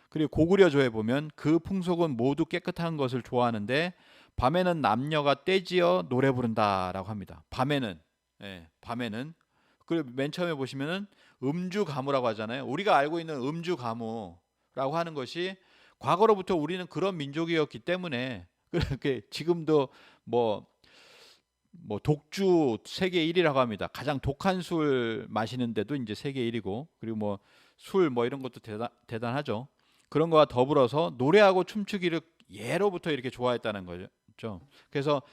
그리고 고구려조에 보면 그 풍속은 모두 깨끗한 것을 좋아하는데 밤에는 남녀가 떼지어 노래 부른다라고 합니다. 밤에는 밤에는 그리고 맨 처음에 보시면은 음주가무라고 하잖아요. 우리가 알고 있는 음주가무라고 하는 것이 과거로부터 우리는 그런 민족이었기 때문에 그렇게 지금도 뭐 독주 세계 1위라고 합니다. 가장 독한 술 마시는데도 이제 세계 1위고 그리고 뭐 술 뭐 이런 것도 대단하죠. 그런 거와 더불어서 노래하고 춤추기를 예로부터 이렇게 좋아했다는 거죠. 그래서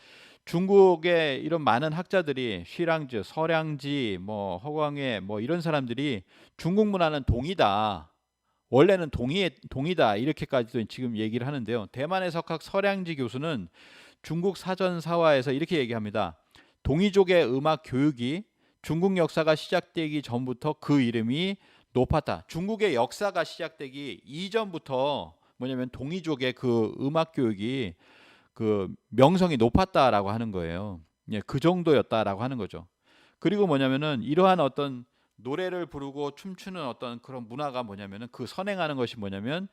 중국의 이런 많은 학자들이 쉬랑즈, 서량지, 뭐 허광해 뭐 이런 사람들이 중국 문화는 동이다. 원래는 동이다 이렇게까지도 지금 얘기를 하는데요. 대만의 석학 서량지 교수는 중국 사전사화에서 이렇게 얘기합니다. 동이족의 음악 교육이 중국 역사가 시작되기 전부터 그 이름이 높았다. 중국의 역사가 시작되기 이전부터 뭐냐면 동이족의 그 음악 교육이 그 명성이 높았다라고 하는 거예요. 예, 그 정도였다라고 하는 거죠. 그리고 뭐냐면은 이러한 어떤 노래를 부르고 춤추는 어떤 그런 문화가 뭐냐면은 그 선행하는 것이 뭐냐면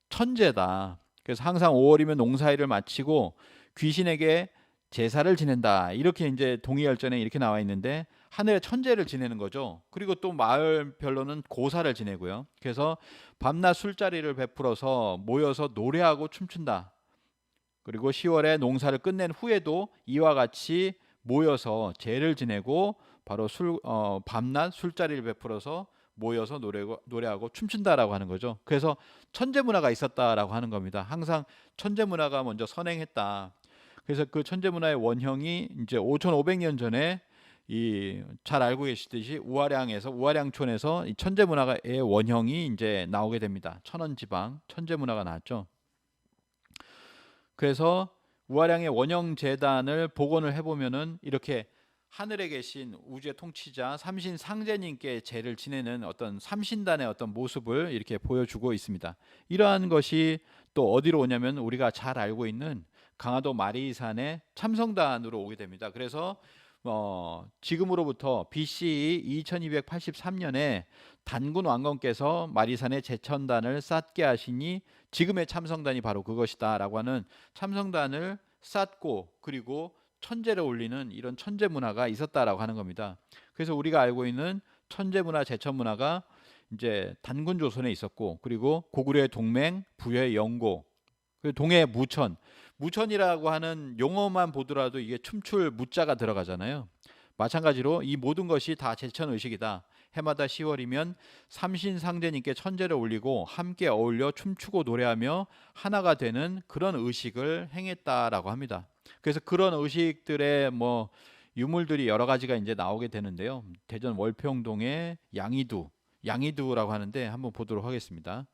천재다. 그래서 항상 5월이면 농사일을 마치고 귀신에게 제사를 지낸다. 이렇게 이제 동의열전에 이렇게 나와 있는데 하늘의 천재를 지내는 거죠. 그리고 또 마을별로는 고사를 지내고요. 그래서 밤낮 술자리를 베풀어서 모여서 노래하고 춤춘다. 그리고 10월에 농사를 끝낸 후에도 이와 같이 모여서 제를 지내고 바로 밤낮 술자리를 베풀어서 모여서 노래하고 춤춘다라고 하는 거죠. 그래서 천재 문화가 있었다라고 하는 겁니다. 항상 천재 문화가 먼저 선행했다. 그래서 그 천재 문화의 원형이 이제 5,500년 전에 이 잘 알고 계시듯이 우아량촌에서 이 천재문화의 원형이 이제 나오게 됩니다. 천원지방 천재문화가 나왔죠. 그래서 우아량의 원형재단을 복원을 해보면은 이렇게 하늘에 계신 우주의 통치자 삼신상제님께 제를 지내는 어떤 삼신단의 어떤 모습을 이렇게 보여주고 있습니다. 이러한 것이 또 어디로 오냐면 우리가 잘 알고 있는 강화도 마리산의 참성단으로 오게 됩니다. 그래서 지금으로부터 BCE 2283년에 단군 왕건께서 마리산에 제천단을 쌓게 하시니 지금의 참성단이 바로 그것이다 라고 하는 참성단을 쌓고 그리고 천재를 올리는 이런 천재 문화가 있었다라고 하는 겁니다. 그래서 우리가 알고 있는 천재 문화, 제천 문화가 이제 단군 조선에 있었고 그리고 고구려의 동맹, 부여의 영고, 그리고 동해의 무천, 무천이라고 하는 용어만 보더라도 이게 춤출 무자가 들어가잖아요. 마찬가지로 이 모든 것이 다 제천 의식이다. 해마다 10월이면 삼신상제님께 천재를 올리고 함께 어울려 춤추고 노래하며 하나가 되는 그런 의식을 행했다라고 합니다. 그래서 그런 의식들의 뭐 유물들이 여러 가지가 이제 나오게 되는데요. 대전 월평동의 양이두라고 하는데 한번 보도록 하겠습니다.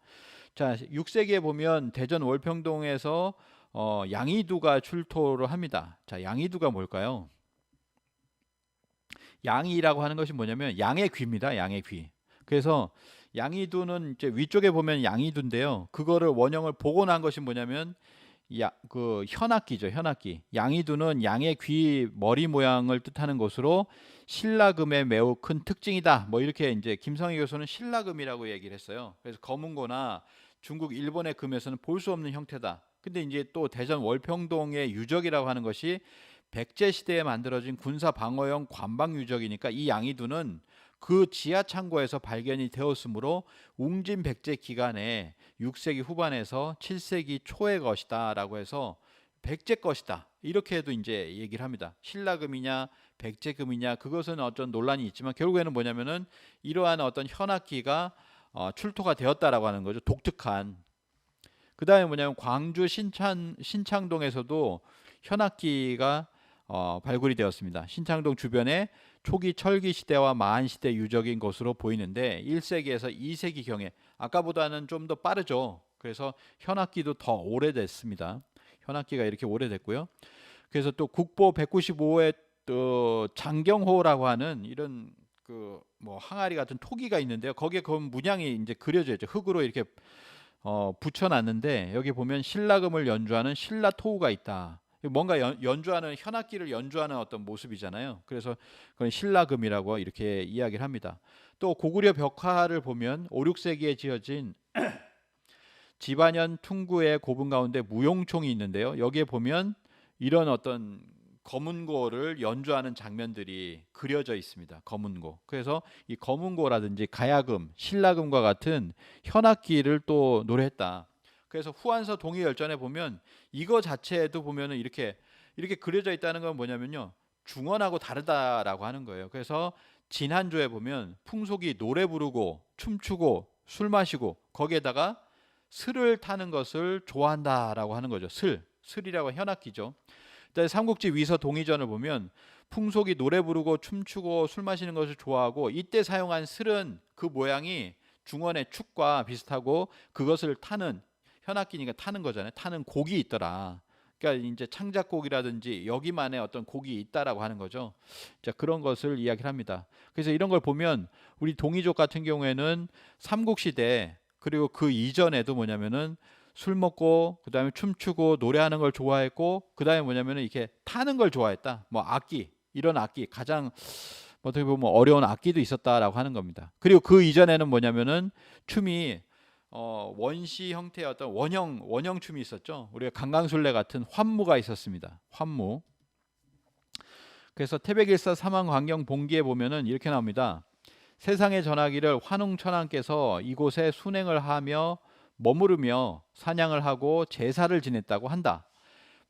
자, 6세기에 보면 대전 월평동에서 양이두가 출토를 합니다. 자, 양이두가 뭘까요? 양이라고 하는 것이 뭐냐면 양의 귀입니다. 양의 귀. 그래서 양이두는 이제 위쪽에 보면 양이두인데요. 그거를 원형을 복원한 것이 뭐냐면 그 현악기죠. 현악기. 양이두는 양의 귀 머리 모양을 뜻하는 것으로 신라금의 매우 큰 특징이다. 뭐 이렇게 이제 김성희 교수는 신라금이라고 얘기를 했어요. 그래서 검은고나 중국, 일본의 금에서는 볼 수 없는 형태다. 근데 이제 또 대전 월평동의 유적이라고 하는 것이 백제 시대에 만들어진 군사 방어용 관방 유적이니까 이 양이두는 그 지하 창고에서 발견이 되었으므로 웅진 백제 기간에 6세기 후반에서 7세기 초의 것이다라고 해서 백제 것이다. 이렇게도 이제 얘기를 합니다. 신라금이냐 백제금이냐 그것은 어떤 논란이 있지만 결국에는 뭐냐면은 이러한 어떤 현악기가 출토가 되었다라고 하는 거죠. 독특한. 그다음에 뭐냐면 광주 신창동에서도 현악기가 발굴이 되었습니다. 신창동 주변에 초기 철기 시대와 마한 시대 유적인 것으로 보이는데 1세기에서 2세기 경에 아까보다는 좀 더 빠르죠. 그래서 현악기도 더 오래됐습니다. 현악기가 이렇게 오래됐고요. 그래서 또 국보 195에 또 장경호라고 하는 이런 그 뭐 항아리 같은 토기가 있는데요. 거기에 그 문양이 이제 그려져 있죠. 흙으로 이렇게 붙여놨는데 여기 보면 신라금을 연주하는 신라토우가 있다. 뭔가 연주하는 현악기를 연주하는 어떤 모습이잖아요. 그래서 그건 신라금이라고 이렇게 이야기를 합니다. 또 고구려 벽화를 보면 5, 6세기에 지어진 지반현 퉁구의 고분 가운데 무용총이 있는데요. 여기에 보면 이런 어떤 검은고를 연주하는 장면들이 그려져 있습니다. 검은고. 그래서 이 검은고라든지 가야금, 신라금과 같은 현악기를 또 노래했다. 그래서 후한서 동의열전에 보면 이거 자체에도 보면은 이렇게 그려져 있다는 건 뭐냐면요. 중원하고 다르다라고 하는 거예요. 그래서 진한조에 보면 풍속이 노래 부르고 춤추고 술 마시고 거기에다가 슬을 타는 것을 좋아한다라고 하는 거죠. 슬이라고 현악기죠. 삼국지 위서 동의전을 보면 풍속이 노래 부르고 춤추고 술 마시는 것을 좋아하고 이때 사용한 슬은 그 모양이 중원의 축과 비슷하고 그것을 타는 현악기니까 타는 거잖아요. 타는 곡이 있더라. 그러니까 이제 창작곡이라든지 여기만의 어떤 곡이 있다라고 하는 거죠. 자, 그런 것을 이야기를 합니다. 그래서 이런 걸 보면 우리 동이족 같은 경우에는 삼국시대 그리고 그 이전에도 뭐냐면은 술 먹고 그다음에 춤추고 노래하는 걸 좋아했고 그다음에 뭐냐면은 이렇게 타는 걸 좋아했다. 뭐 악기 이런 악기 가장 어떻게 보면 어려운 악기도 있었다라고 하는 겁니다. 그리고 그 이전에는 뭐냐면은 춤이 원시 형태의 어떤 원형 춤이 있었죠. 우리가 강강술래 같은 환무가 있었습니다. 환무. 그래서 태백일사 사망광경 봉기에 보면은 이렇게 나옵니다. 세상에 전하기를 환웅천왕께서 이곳에 순행을 하며 머무르며 사냥을 하고 제사를 지냈다고 한다.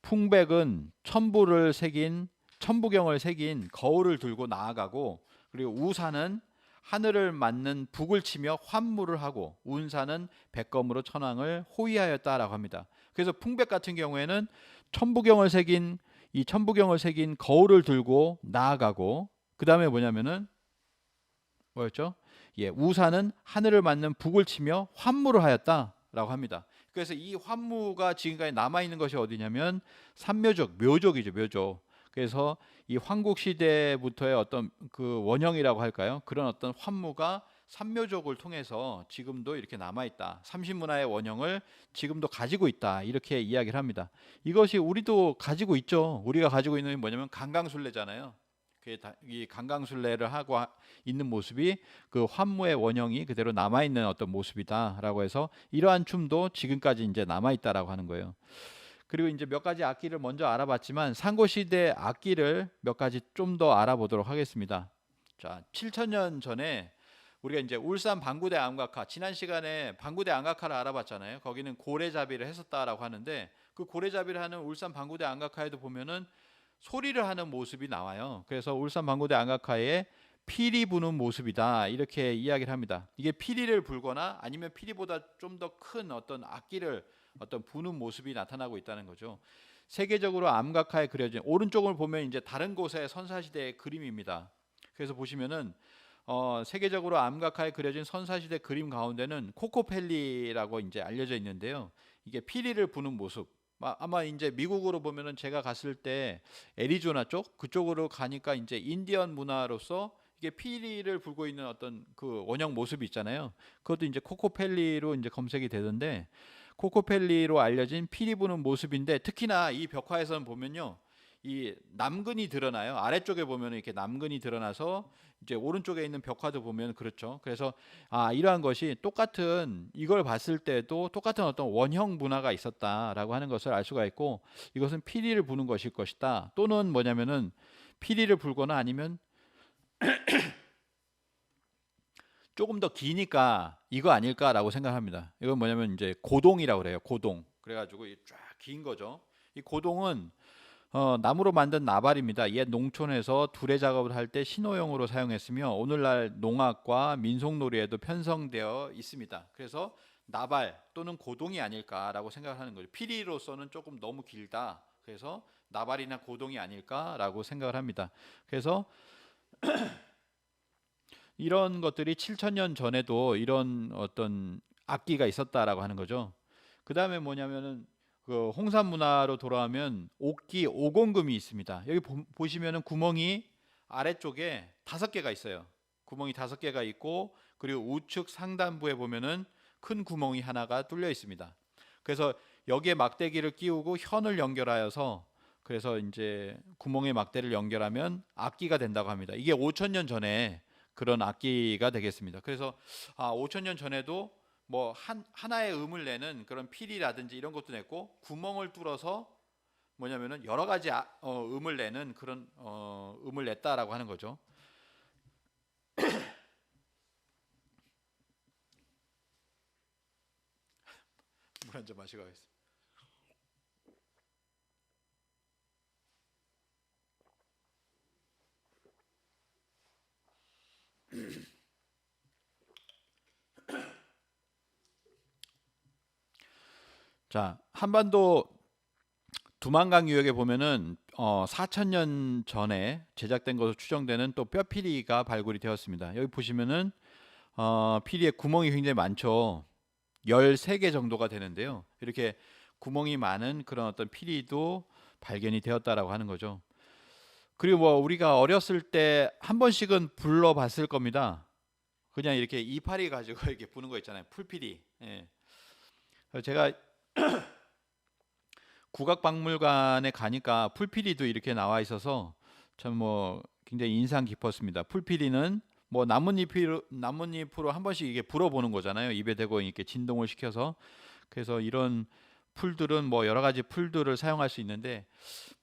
풍백은 천부경을 새긴 거울을 들고 나아가고 그리고 우사는 하늘을 맞는 북을 치며 환무를 하고 운사는 백검으로 천왕을 호위하였다라고 합니다. 그래서 풍백 같은 경우에는 천부경을 새긴 거울을 들고 나아가고 그 다음에 뭐냐면은 뭐였죠? 예, 우사는 하늘을 맞는 북을 치며 환무를 하였다라고 합니다. 그래서 이 환무가 지금까지 남아 있는 것이 어디냐면 삼묘적, 묘족이죠, 묘족. 그래서 이 황국 시대부터의 어떤 그 원형이라고 할까요? 그런 어떤 환무가 삼묘족을 통해서 지금도 이렇게 남아 있다. 삼신문화의 원형을 지금도 가지고 있다. 이렇게 이야기를 합니다. 이것이 우리도 가지고 있죠. 우리가 가지고 있는 게 뭐냐면 강강술래잖아요. 이 강강술래를 하고 있는 모습이 그 환무의 원형이 그대로 남아 있는 어떤 모습이다라고 해서 이러한 춤도 지금까지 이제 남아 있다라고 하는 거예요. 그리고 이제 몇 가지 악기를 먼저 알아봤지만 상고 시대 악기를 몇 가지 좀 더 알아보도록 하겠습니다. 자, 7천년 전에 우리가 이제 울산 방구대 암각화, 지난 시간에 방구대 암각화를 알아봤잖아요. 거기는 고래잡이를 했었다라고 하는데 그 고래잡이를 하는 울산 방구대 암각화에도 보면은 소리를 하는 모습이 나와요. 그래서 울산 방구대 암각화에 피리 부는 모습이다 이렇게 이야기를 합니다. 이게 피리를 불거나 아니면 피리보다 좀 더 큰 어떤 악기를 어떤 부는 모습이 나타나고 있다는 거죠. 세계적으로 암각화에 그려진 오른쪽을 보면 이제 다른 곳의 선사시대의 그림입니다. 그래서 보시면은 세계적으로 암각화에 그려진 선사시대 그림 가운데는 코코펠리라고 이제 알려져 있는데요. 이게 피리를 부는 모습. 아마 이제 미국으로 보면은 제가 갔을 때 애리조나 쪽 그쪽으로 가니까 이제 인디언 문화로서 이게 피리를 불고 있는 어떤 그 원형 모습이 있잖아요. 그것도 이제 코코펠리로 이제 검색이 되던데 코코펠리로 알려진 피리 부는 모습인데 특히나 이 벽화에서는 보면요. 이 남근이 드러나요. 아래쪽에 보면 이렇게 남근이 드러나서 이제 오른쪽에 있는 벽화도 보면 그렇죠. 그래서 이러한 것이 똑같은 이걸 봤을 때도 똑같은 어떤 원형 문화가 있었다라고 하는 것을 알 수가 있고 이것은 피리를 부는 것일 것이다. 또는 뭐냐면은 피리를 불거나 아니면 조금 더 기니까 이거 아닐까라고 생각합니다. 이건 뭐냐면 이제 고동이라고 그래요. 고동. 그래가지고 쫙 긴 거죠. 이 고동은 나무로 만든 나발입니다. 옛 농촌에서 두레 작업을 할 때 신호용으로 사용했으며 오늘날 농악과 민속놀이에도 편성되어 있습니다. 그래서 나발 또는 고동이 아닐까라고 생각하는 거죠. 피리로서는 조금 너무 길다. 그래서 나발이나 고동이 아닐까라고 생각을 합니다. 그래서 이런 것들이 7천년 전에도 이런 어떤 악기가 있었다라고 하는 거죠. 그 다음에 뭐냐면은 그 홍산 문화로 돌아오면 옥기 오공금이 있습니다. 여기 보시면은 구멍이 아래쪽에 5개가 있어요. 구멍이 5개가 있고 그리고 우측 상단부에 보면은 큰 구멍이 하나가 뚫려 있습니다. 그래서 여기에 막대기를 끼우고 현을 연결하여서 그래서 이제 구멍에 막대를 연결하면 악기가 된다고 합니다. 이게 5천 년 전에 그런 악기가 되겠습니다. 그래서 5천 년 전에도 뭐 하나의 음을 내는 그런 피리라든지 이런 것도 냈고 구멍을 뚫어서 뭐냐면은 여러 가지 음을 내는 그런 음을 냈다라고 하는 거죠. 물 한 잔 마시고 가겠습니다. 자, 한반도 두만강 유역에 보면은 4천 년 전에 제작된 것으로 추정되는 또 뼈피리가 발굴이 되었습니다. 여기 보시면은 피리에 구멍이 굉장히 많죠. 13개 정도가 되는데요. 이렇게 구멍이 많은 그런 어떤 피리도 발견이 되었다라고 하는 거죠. 그리고 뭐 우리가 어렸을 때 한 번씩은 불러봤을 겁니다. 그냥 이렇게 이파리 가지고 이렇게 부는 거 있잖아요. 풀피리. 예. 제가 국악박물관에 가니까 풀피리도 이렇게 나와 있어서 참 뭐 굉장히 인상 깊었습니다. 풀피리는 뭐 나뭇잎으로 한 번씩 이게 불어보는 거잖아요. 입에 대고 이렇게 진동을 시켜서 그래서 이런 풀들은 뭐 여러 가지 풀들을 사용할 수 있는데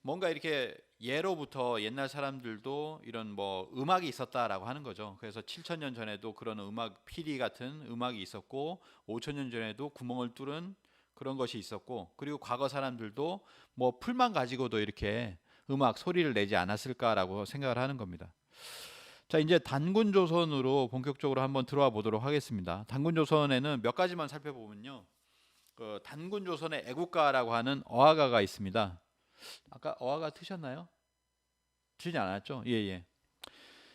뭔가 이렇게 예로부터 옛날 사람들도 이런 뭐 음악이 있었다라고 하는 거죠. 그래서 7천 년 전에도 그런 음악 피리 같은 음악이 있었고 5천 년 전에도 구멍을 뚫은 그런 것이 있었고 그리고 과거 사람들도 뭐 풀만 가지고도 이렇게 음악 소리를 내지 않았을까라고 생각을 하는 겁니다. 자, 이제 단군 조선으로 본격적으로 한번 들어와 보도록 하겠습니다. 단군 조선에는 몇 가지만 살펴보면요. 그 단군 조선의 애국가라고 하는 어화가가 있습니다. 아까 어화가 트셨나요? 트지 않았죠? 예, 예.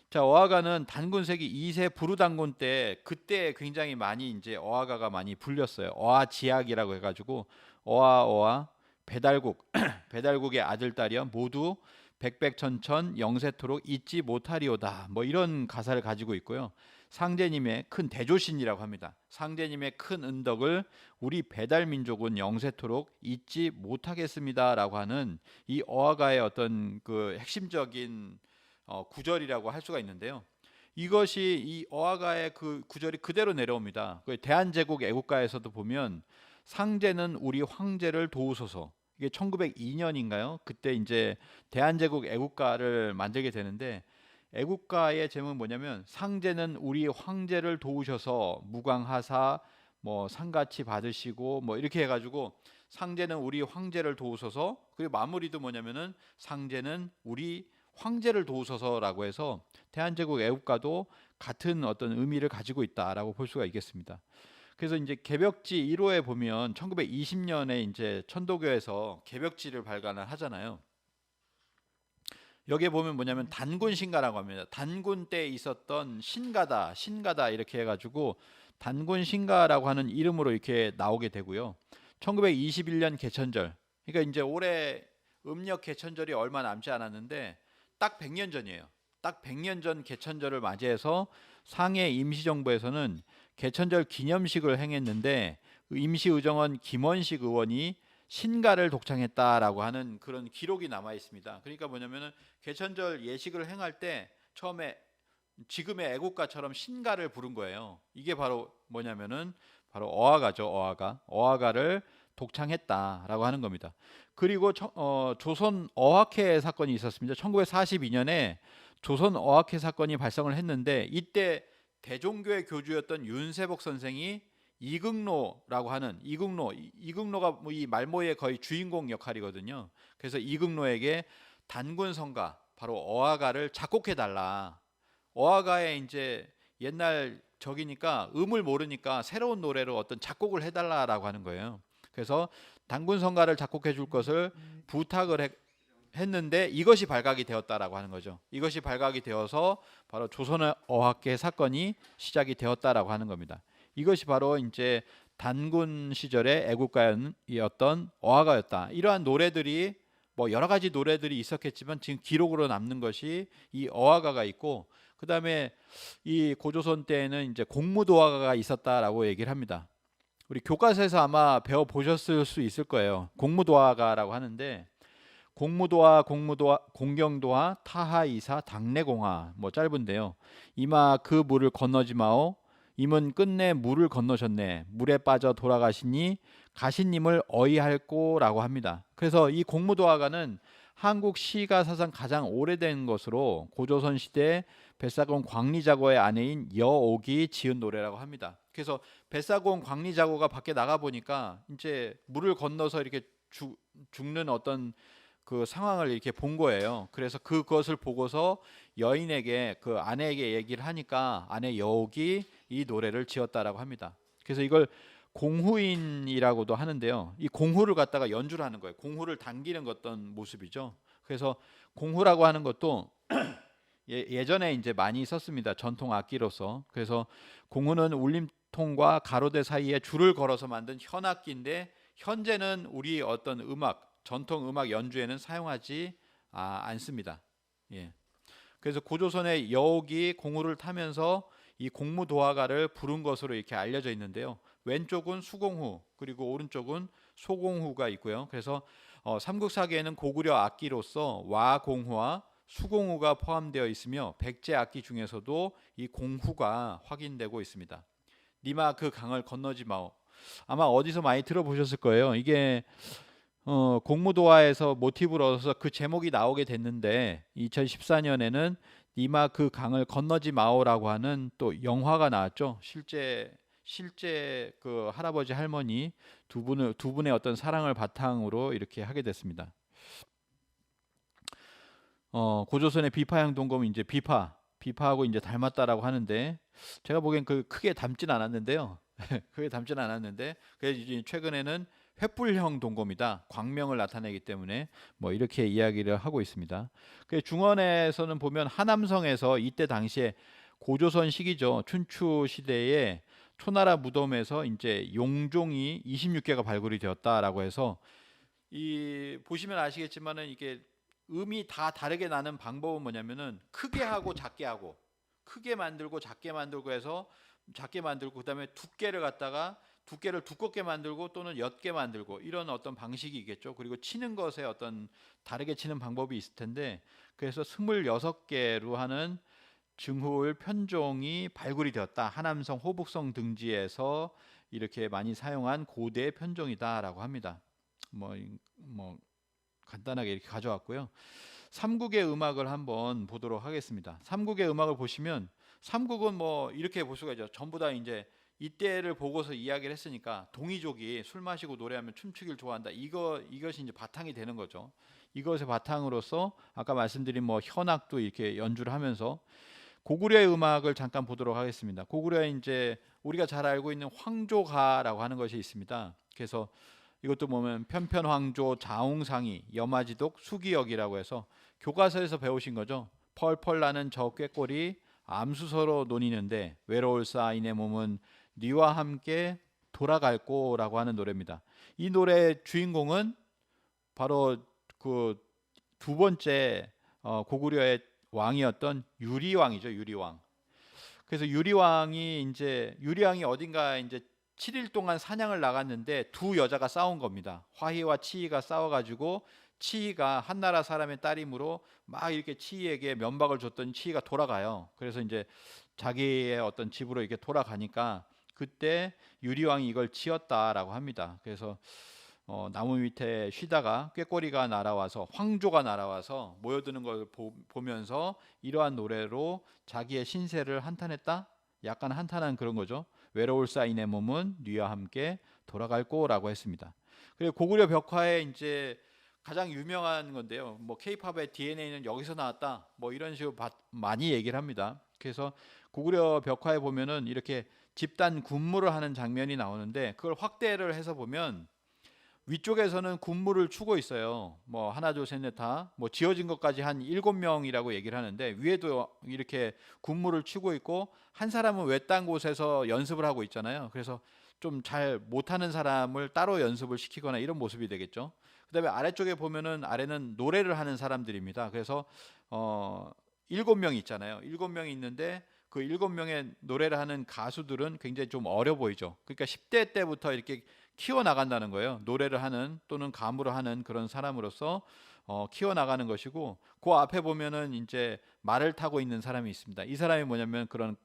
자, 어화가는 단군세기 2세 부르단군 때 그때 굉장히 많이 이제 어화가가 많이 불렸어요. 어화지악이라고 해가지고 어화 배달국 배달국의 아들 딸이여 모두 백백천천 영세토록 잊지 못하리오다. 뭐 이런 가사를 가지고 있고요. 상제님의 큰 대조신이라고 합니다. 상제님의 큰 은덕을 우리 배달민족은 영세토록 잊지 못하겠습니다라고 하는 이 어화가의 어떤 그 핵심적인 구절이라고 할 수가 있는데요. 이것이 이 어화가의 그 구절이 그대로 내려옵니다. 그 대한제국 애국가에서도 보면 상제는 우리 황제를 도우소서. 이게 1902년인가요? 그때 이제 대한제국 애국가를 만들게 되는데 애국가의 제목은 뭐냐면 상제는 우리 황제를 도우셔서 무광하사 뭐 상같이 받으시고 뭐 이렇게 해가지고 상제는 우리 황제를 도우소서. 그리고 마무리도 뭐냐면은 상제는 우리 황제를 도우소서라고 해서 대한제국 애국가도 같은 어떤 의미를 가지고 있다라고 볼 수가 있겠습니다. 그래서 이제 개벽지 1호에 보면 1920년에 이제 천도교에서 개벽지를 발간을 하잖아요. 여기에 보면 뭐냐면 단군 신가라고 합니다. 단군 때 있었던 신가다 이렇게 해가지고 단군 신가라고 하는 이름으로 이렇게 나오게 되고요. 1921년 개천절, 그러니까 이제 올해 음력 개천절이 얼마 남지 않았는데 딱 100년 전이에요. 딱 100년 전 개천절을 맞이해서 상해 임시정부에서는 개천절 기념식을 행했는데 임시의정원 김원식 의원이 신가를 독창했다라고 하는 그런 기록이 남아 있습니다. 그러니까 뭐냐면은 개천절 예식을 행할 때 처음에 지금의 애국가처럼 신가를 부른 거예요. 이게 바로 뭐냐면은 바로 어화가죠. 어화가를 독창했다라고 하는 겁니다. 그리고 조선 어학회 사건이 있었습니다. 1942년에 조선 어학회 사건이 발생을 했는데 이때 대종교의 교주였던 윤세복 선생이 이극노라고 하는 이극노가 뭐 이 말모의 거의 주인공 역할이거든요. 그래서 이극노에게 단군 성가 바로 어화가를 작곡해 달라. 어화가의 이제 옛날 적이니까 음을 모르니까 새로운 노래로 어떤 작곡을 해달라라고 하는 거예요. 그래서 단군 성가를 작곡해 줄 것을 부탁을 했는데 이것이 발각이 되었다라고 하는 거죠. 이것이 발각이 되어서 바로 조선의 어학계 사건이 시작이 되었다라고 하는 겁니다. 이것이 바로 이제 단군 시절의 애국가였던 어화가였다. 이러한 노래들이 뭐 여러 가지 노래들이 있었겠지만 지금 기록으로 남는 것이 이 어화가가 있고 그다음에 이 고조선 때에는 이제 공무도화가가 있었다라고 얘기를 합니다. 우리 교과서에서 아마 배워 보셨을 수 있을 거예요. 공무도화가라고 하는데 공무도화, 공경도화, 타하이사, 당내공화 뭐 짧은데요. 이마 그 물을 건너지 마오. 임은 끝내 물을 건너셨네. 물에 빠져 돌아가시니 가시님을 어이할꼬라고 합니다. 그래서 이 공무도화가는 한국 시가 사상 가장 오래된 것으로 고조선 시대 뱃사공 광리자고의 아내인 여옥이 지은 노래라고 합니다. 그래서 뱃사공 광리자고가 밖에 나가 보니까 이제 물을 건너서 이렇게 죽는 어떤 그 상황을 이렇게 본 거예요. 그래서 그것을 보고서 여인에게 그 아내에게 얘기를 하니까 아내 여옥이 이 노래를 지었다라고 합니다. 그래서 이걸 공후인이라고도 하는데요. 이 공후를 갖다가 연주를 하는 거예요. 공후를 당기는 어떤 모습이죠. 그래서 공후라고 하는 것도 예전에 이제 많이 썼습니다. 전통 악기로서. 그래서 공후는 울림통과 가로대 사이에 줄을 걸어서 만든 현악기인데 현재는 우리 어떤 전통 음악 연주에는 사용하지 않습니다. 예. 그래서 고조선의 여옥이 공후를 타면서 이 공무도화가를 부른 것으로 이렇게 알려져 있는데요. 왼쪽은 수공후 그리고 오른쪽은 소공후가 있고요. 그래서 삼국사기에는 고구려 악기로서 와공후와 수공후가 포함되어 있으며 백제 악기 중에서도 이 공후가 확인되고 있습니다. 니마 그 강을 건너지 마오. 아마 어디서 많이 들어보셨을 거예요. 이게 공무도화에서 모티브를 얻어서 그 제목이 나오게 됐는데 2014년에는 니마 그 강을 건너지 마오라고 하는 또 영화가 나왔죠. 실제 그 할아버지 할머니 두 분의 어떤 사랑을 바탕으로 이렇게 하게 됐습니다. 고조선의 비파형 동검이 이제 비파하고 이제 닮았다라고 하는데 제가 보기엔 그 크게 닮진 않았는데요. 크게 닮진 않았는데 그래서 이제 최근에는 횃불형 동검이다. 광명을 나타내기 때문에 뭐 이렇게 이야기를 하고 있습니다. 그 중원에서는 보면 하남성에서 이때 당시에 고조선 시기죠. 춘추 시대에 초나라 무덤에서 이제 용종이 26개가 발굴이 되었다라고 해서 이 보시면 아시겠지만은 이게 음이 다 다르게 나는 방법은 뭐냐면은 크게 하고 작게 하고 크게 만들고 작게 만들고 해서 작게 만들고 그다음에 두께를 갖다가 두께를 두껍게 만들고 또는 옅게 만들고 이런 어떤 방식이 있겠죠. 그리고 치는 것에 어떤 다르게 치는 방법이 있을 텐데 그래서 26개로 하는 증후울 편종이 발굴이 되었다. 하남성 호북성 등지에서 이렇게 많이 사용한 고대 편종이다라고 합니다. 뭐 간단하게 이렇게 가져왔고요. 삼국의 음악을 한번 보도록 하겠습니다. 삼국의 음악을 보시면 삼국은 뭐 이렇게 볼 수가 있죠. 전부 다 이제 이때를 보고서 이야기를 했으니까 동이족이 술 마시고 노래하면 춤추길 좋아한다. 이것이 이제 바탕이 되는 거죠. 이것의 바탕으로서 아까 말씀드린 뭐 현악도 이렇게 연주를 하면서 고구려의 음악을 잠깐 보도록 하겠습니다. 고구려에 이제 우리가 잘 알고 있는 황조가라고 하는 것이 있습니다. 그래서 이것도 보면 편편황조, 자웅상이, 여마지독, 수기역이라고 해서 교과서에서 배우신 거죠. 펄펄 나는 저 꾀꼬리 암수서로 논이는데 외로울사 이내 몸은 니와 함께 돌아갈꼬라고 하는 노래입니다. 이 노래의 주인공은 바로 그 두 번째 고구려의 왕이었던 유리왕이죠. 유리왕. 그래서 유리왕이 어딘가 이제 7일 동안 사냥을 나갔는데 두 여자가 싸운 겁니다. 화희와 치희가 싸워가지고 치희가 한나라 사람의 딸이므로 막 이렇게 치희에게 면박을 줬더니 치희가 돌아가요. 그래서 이제 자기의 어떤 집으로 이렇게 돌아가니까 그때 유리왕이 이걸 지었다라고 합니다. 그래서 나무 밑에 쉬다가 꾀꼬리가 날아와서 황조가 날아와서 모여드는 걸 보면서 이러한 노래로 자기의 신세를 한탄했다. 약간 한탄한 그런 거죠. 외로울 사인의 몸은 뉘와 함께 돌아갈 거라고 했습니다. 그리고 고구려 벽화에 이제 가장 유명한 건데요. 뭐 케이팝의 DNA는 여기서 나왔다. 뭐 이런 식으로 많이 얘기를 합니다. 그래서 고구려 벽화에 보면은 이렇게 집단 군무를 하는 장면이 나오는데 그걸 확대를 해서 보면 위쪽에서는 군무를 추고 있어요. 뭐 하나 둘 셋 넷 다 뭐 지어진 것까지 한 7명이라고 얘기를 하는데 위에도 이렇게 군무를 추고 있고 한 사람은 외딴 곳에서 연습을 하고 있잖아요. 그래서 좀 잘 못하는 사람을 따로 연습을 시키거나 이런 모습이 되겠죠. 그다음에 아래쪽에 보면은 아래는 노래를 하는 사람들입니다. 그래서 7명이 있잖아요. 7명이 있는데 그 7명의 노래를 하는 가수들은 굉장히 좀 어려 보이죠. 그러니까 10대 때부터 이렇게 키워 나간다는 거예요. 노래를 하는 또는 가무를 하는 그런 사람으로서 키워 나가는 것이고 그 앞에 보면은 이제 말을 타고 있는 사람이 있습니다. 이 사람이 뭐냐면 그런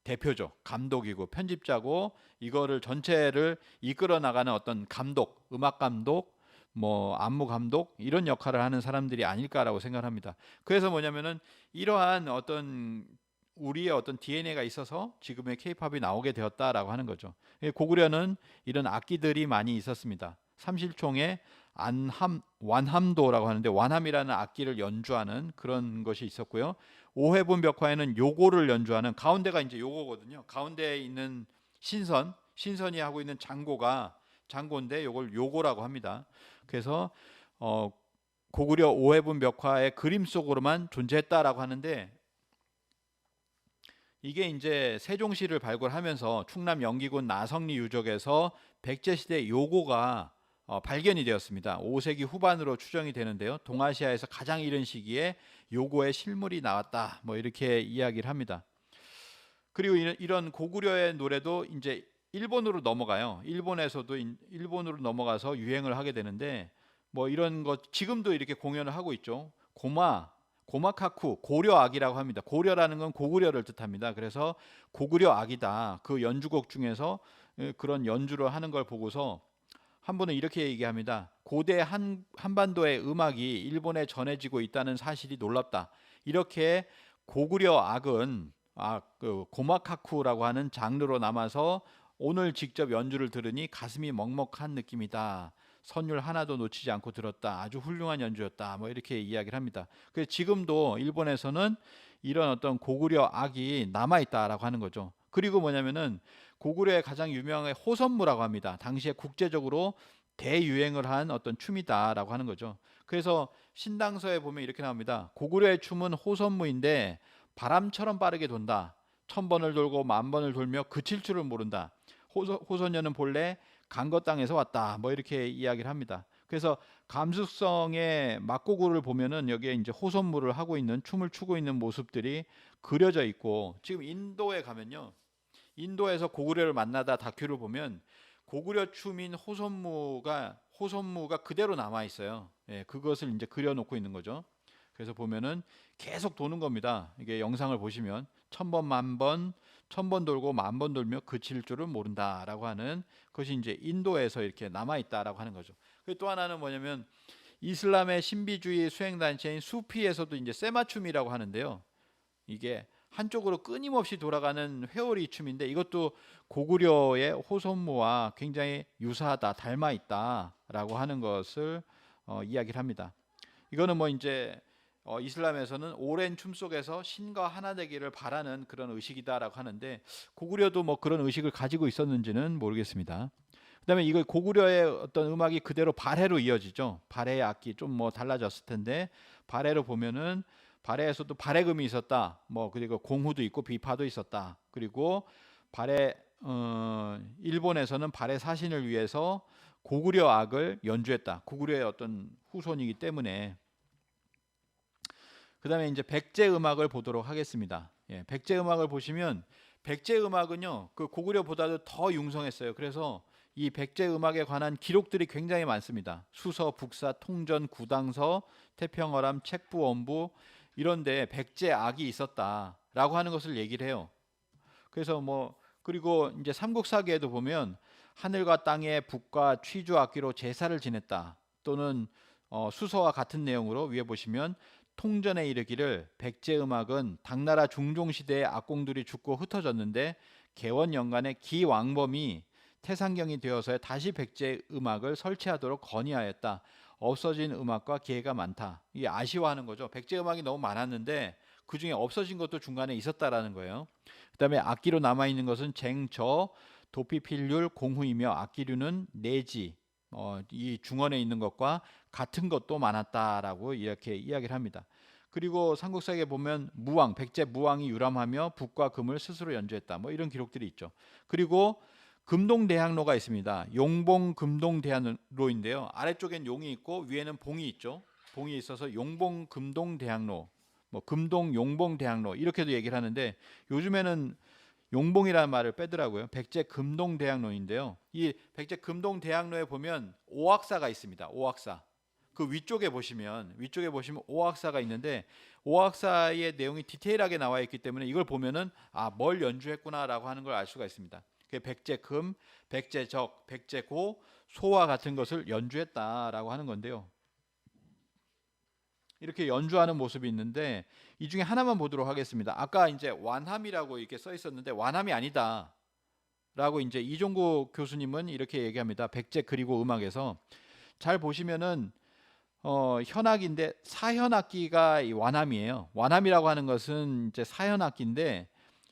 대표죠. 감독이고 편집자고 이거를 전체를 이끌어 나가는 어떤 감독, 음악 감독, 뭐 안무 감독 이런 역할을 하는 사람들이 아닐까라고 생각합니다. 그래서 뭐냐면은 이러한 어떤 우리의 어떤 DNA가 있어서 지금의 케이팝이 나오게 되었다라고 하는 거죠. 고구려는 이런 악기들이 많이 있었습니다. 삼실총에 완함도라고 하는데 완함이라는 악기를 연주하는 그런 것이 있었고요. 오해분 벽화에는 요고를 연주하는 가운데가 이제 요고거든요. 가운데에 있는 신선이 하고 있는 장고인데 요걸 요고라고 합니다. 그래서 고구려 오해분 벽화의 그림 속으로만 존재했다라고 하는데 이게 이제 세종시를 발굴하면서 충남 영기군 나성리 유적에서 백제시대 요고가 발견이 되었습니다. 5세기 후반으로 추정이 되는데요. 동아시아에서 가장 이른 시기에 요고의 실물이 나왔다. 뭐 이렇게 이야기를 합니다. 그리고 이런 고구려의 노래도 이제 일본으로 넘어가요. 일본에서도 일본으로 넘어가서 유행을 하게 되는데 뭐 이런 것 지금도 이렇게 공연을 하고 있죠. 고마카쿠 고려악이라고 합니다. 고려라는 건 고구려를 뜻합니다. 그래서 고구려 악이다. 그 연주곡 중에서 그런 연주를 하는 걸 보고서 한 분은 이렇게 얘기합니다. 고대 한반도의 음악이 일본에 전해지고 있다는 사실이 놀랍다. 이렇게 고구려 악은 그 고마카쿠라고 하는 장르로 남아서 오늘 직접 연주를 들으니 가슴이 먹먹한 느낌이다. 선율 하나도 놓치지 않고 들었다. 아주 훌륭한 연주였다. 뭐 이렇게 이야기를 합니다. 그래서 지금도 일본에서는 이런 어떤 고구려 악이 남아 있다라고 하는 거죠. 그리고 뭐냐면은 고구려의 가장 유명한 호선무라고 합니다. 당시에 국제적으로 대유행을 한 어떤 춤이다라고 하는 거죠. 그래서 신당서에 보면 이렇게 나옵니다. 고구려의 춤은 호선무인데 바람처럼 빠르게 돈다. 1000번을 돌고 10,000번을 돌며 그칠 줄을 모른다. 호소녀는 본래 강거 땅에서 왔다. 뭐 이렇게 이야기를 합니다. 그래서 감수성의 막고구를 보면은 여기에 이제 호선무를 하고 있는 춤을 추고 있는 모습들이 그려져 있고, 지금 인도에 가면요, 인도에서 고구려를 만나다 다큐를 보면 고구려 춤인 호선무가 그대로 남아 있어요. 예, 그것을 이제 그려놓고 있는 거죠. 그래서 보면은 계속 도는 겁니다. 이게 영상을 보시면 1000번, 10,000번, 1000번 돌고 10,000번 돌며 그칠 줄을 모른다라고 하는 것이 이제 인도에서 이렇게 남아 있다라고 하는 거죠. 그리고 또 하나는 뭐냐면 이슬람의 신비주의 수행 단체인 수피에서도 이제 세마춤이라고 하는데요. 이게 한쪽으로 끊임없이 돌아가는 회오리 춤인데 이것도 고구려의 호선무와 굉장히 유사하다, 닮아 있다라고 하는 것을 이야기를 합니다. 이거는 뭐 이제 이슬람에서는 오랜 춤 속에서 신과 하나 되기를 바라는 그런 의식이다라고 하는데, 고구려도 뭐 그런 의식을 가지고 있었는지는 모르겠습니다. 그다음에 이거 고구려의 어떤 음악이 그대로 발해로 이어지죠. 발해의 악기 좀 뭐 달라졌을 텐데, 발해로 보면은 발해에서도 발해금이 있었다. 뭐 그리고 공후도 있고 비파도 있었다. 그리고 발해 일본에서는 발해 사신을 위해서 고구려 악을 연주했다. 고구려의 어떤 후손이기 때문에. 그다음에 이제 백제 음악을 보도록 하겠습니다. 예, 백제 음악을 보시면 백제 음악은요, 그 고구려보다도 더 융성했어요. 그래서 이 백제 음악에 관한 기록들이 굉장히 많습니다. 수서, 북사, 통전, 구당서, 태평어람, 책부, 원부 이런데 백제 악이 있었다라고 하는 것을 얘기를 해요. 그래서 뭐 그리고 이제 삼국사기에도 보면 하늘과 땅의 북과 취주 악기로 제사를 지냈다. 또는 수서와 같은 내용으로 위에 보시면 통전에 이르기를 백제 음악은 당나라 중종 시대의 악공들이 죽고 흩어졌는데 개원 연간에 기왕범이 태상경이 되어서 다시 백제 음악을 설치하도록 건의하였다. 없어진 음악과 기회가 많다. 이게 아쉬워하는 거죠. 백제 음악이 너무 많았는데 그 중에 없어진 것도 중간에 있었다라는 거예요. 그다음에 악기로 남아 있는 것은 쟁저, 도피필률, 공후이며 악기류는 내지, 이 중원에 있는 것과 같은 것도 많았다라고 이렇게 이야기를 합니다. 그리고 삼국사기에 보면 무왕, 백제 무왕이 유람하며 북과 금을 스스로 연주했다. 뭐 이런 기록들이 있죠. 그리고 금동대학로가 있습니다. 용봉 금동대학로인데요. 아래쪽엔 용이 있고 위에는 봉이 있죠. 봉이 있어서 용봉 금동대학로, 뭐 금동 용봉대학로 이렇게도 얘기를 하는데, 요즘에는 용봉이라는 말을 빼더라고요. 백제 금동대학로인데요. 이 백제 금동대학로에 보면 오악사가 있습니다. 오악사. 그 위쪽에 보시면 오악사가 있는데, 오악사의 내용이 디테일하게 나와 있기 때문에 이걸 보면은 뭘 연주했구나라고 하는 걸 알 수가 있습니다. 백제금, 백제적, 백제고, 소와 같은 것을 연주했다라고 하는 건데요. 이렇게 연주하는 모습이 있는데 이 중에 하나만 보도록 하겠습니다. 아까 이제 완함이라고 이렇게 써 있었는데 완함이 아니다 라고 이제 이종구 교수님은 이렇게 얘기합니다. 백제 그리고 음악에서 잘 보시면은 현악인데 사현악기가 이 완함이에요. 완함이라고 하는 것은 이제 사현악기인데,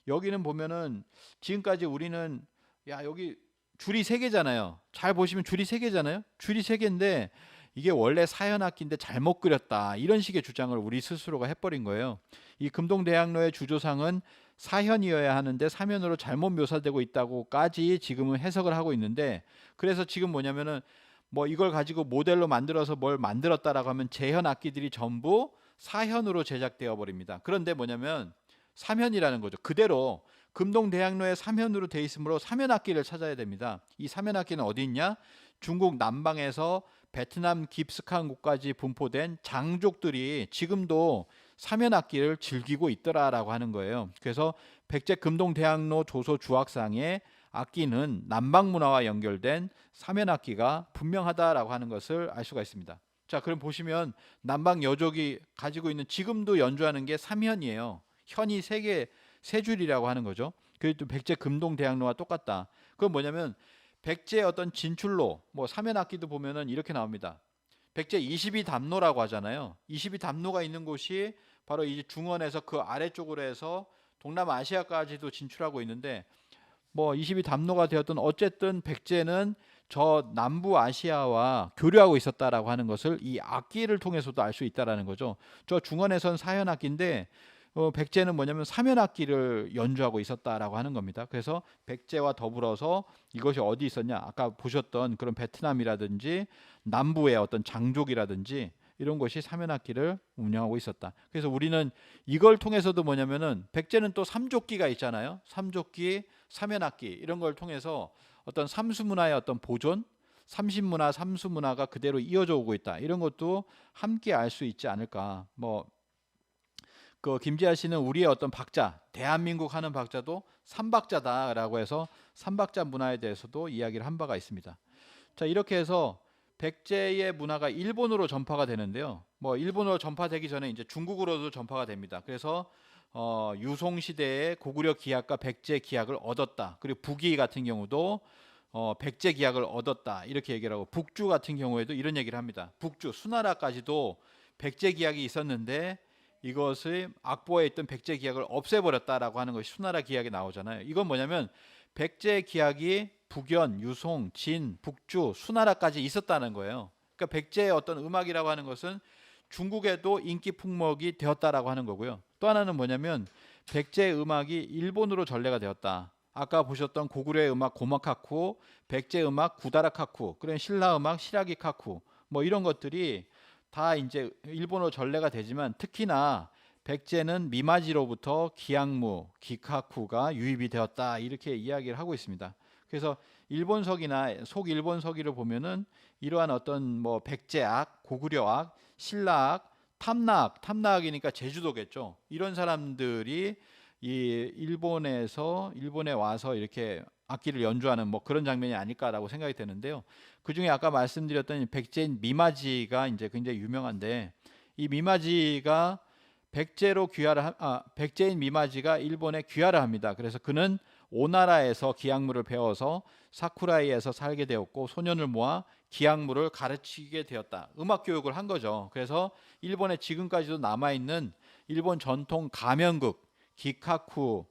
여기는 보면은 지금까지 우리는 여기 줄이 세 개잖아요. 잘 보시면 줄이 세 개잖아요. 줄이 세 개인데 이게 원래 사현악기인데 잘못 그렸다, 이런 식의 주장을 우리 스스로가 해버린 거예요. 이 금동대학로의 주조상은 사현이어야 하는데 사면으로 잘못 묘사되고 있다고까지 지금은 해석을 하고 있는데, 그래서 지금 뭐냐면은 뭐 이걸 가지고 모델로 만들어서 뭘 만들었다라고 하면 재현 악기들이 전부 사현으로 제작되어 버립니다. 그런데 뭐냐면 사면이라는 거죠. 그대로 금동대학로에 사면으로 돼 있으므로 사면 악기를 찾아야 됩니다. 이 사면 악기는 어디 있냐? 중국 남방에서 베트남 깊숙한곳까지 분포된 장족들이 지금도 사면 악기를 즐기고 있더라라고 하는 거예요. 그래서 백제 금동대학로 조소 주악상의 악기는 남방 문화와 연결된 사면 악기가 분명하다라고 하는 것을 알 수가 있습니다. 자, 그럼 보시면 남방 여족이 가지고 있는, 지금도 연주하는 게 삼현이에요. 현이 세 줄이라고 하는 거죠. 그래도 백제 금동대학로와 똑같다. 그건 뭐냐면 백제 어떤 진출로, 뭐 사면 악기도 보면은 이렇게 나옵니다. 백제 22담로라고 하잖아요. 22담로가 있는 곳이 바로 이 중원에서 그 아래쪽으로 해서 동남아시아까지도 진출하고 있는데, 뭐 22담로가 되었던 어쨌든 백제는 저 남부 아시아와 교류하고 있었다라고 하는 것을 이 악기를 통해서도 알 수 있다라는 거죠. 저 중원에선 사현악기인데 백제는 뭐냐면 사면악기를 연주하고 있었다라고 하는 겁니다. 그래서 백제와 더불어서 이것이 어디 있었냐? 아까 보셨던 그런 베트남이라든지 남부의 어떤 장족이라든지 이런 것이 사면악기를 운영하고 있었다. 그래서 우리는 이걸 통해서도 뭐냐면은 백제는 또 삼족기가 있잖아요. 삼족기, 사면악기 이런 걸 통해서 어떤 삼수문화의 어떤 보존, 삼신문화, 삼수문화가 그대로 이어져 오고 있다. 이런 것도 함께 알 수 있지 않을까. 그 김지아 씨는 우리의 어떤 박자, 대한민국 하는 박자도 삼박자다라고 해서 삼박자 문화에 대해서도 이야기를 한 바가 있습니다. 자, 이렇게 해서 백제의 문화가 일본으로 전파가 되는데요. 일본어로 전파되기 전에 이제 중국으로도 전파가 됩니다. 그래서 유송 시대에 고구려 기약과 백제 기약을 얻었다. 그리고 북위 같은 경우도 백제 기약을 얻었다. 이렇게 얘기를 하고 북주 같은 경우에도 이런 얘기를 합니다. 북주 수나라까지도 백제 기약이 있었는데 이것을 악보에 있던 백제 기약을 없애버렸다라고 하는 것이 수나라 기약에 나오잖아요. 이건 뭐냐면 백제 기약이 북연, 유송, 진, 북주, 수나라까지 있었다는 거예요. 그러니까 백제의 어떤 음악이라고 하는 것은 중국에도 인기 풍목이 되었다라고 하는 거고요. 또 하나는 뭐냐면 백제의 음악이 일본으로 전래가 되었다. 아까 보셨던 고구려의 음악 고마카쿠, 백제 음악 구다라카쿠, 그런 신라 음악 시라기카쿠, 이런 것들이 다 이제 일본어로 전래가 되지만 특히나 백제는 미마지로부터 기양무, 기카쿠가 유입이 되었다 이렇게 이야기를 하고 있습니다. 그래서 일본서기나 속일본서기를 보면은 이러한 어떤 백제악, 고구려악, 신라악, 탐나악이니까 제주도겠죠. 이런 사람들이 이 일본에 와서 이렇게 악기를 연주하는 그런 장면이 아닐까라고 생각이 되는데요. 그 중에 아까 말씀드렸던 백제인 미마지가 이제 굉장히 유명한데 이 미마지가 백제인 미마지가 일본에 귀화를 합니다. 그래서 그는 오나라에서 기악무를 배워서 사쿠라이에서 살게 되었고 소년을 모아 기악무를 가르치게 되었다. 음악 교육을 한 거죠. 그래서 일본에 지금까지도 남아 있는 일본 전통 가면극 기카쿠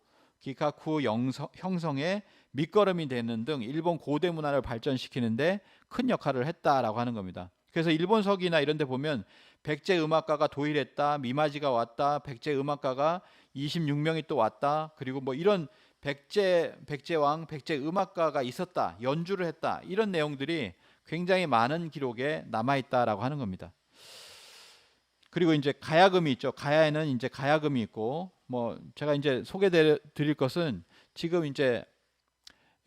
형성의 밑거름이 되는 등 일본 고대 문화를 발전시키는데 큰 역할을 했다라고 하는 겁니다. 그래서 일본서기나 이런 데 보면 백제 음악가가 도일했다, 미마지가 왔다, 백제 음악가가 26명이 또 왔다, 그리고 이런 백제왕, 백제 음악가가 있었다, 연주를 했다, 이런 내용들이 굉장히 많은 기록에 남아있다라고 하는 겁니다. 그리고 이제 가야금이 있죠. 가야에는 이제 가야금이 있고, 제가 이제 소개드릴 것은 지금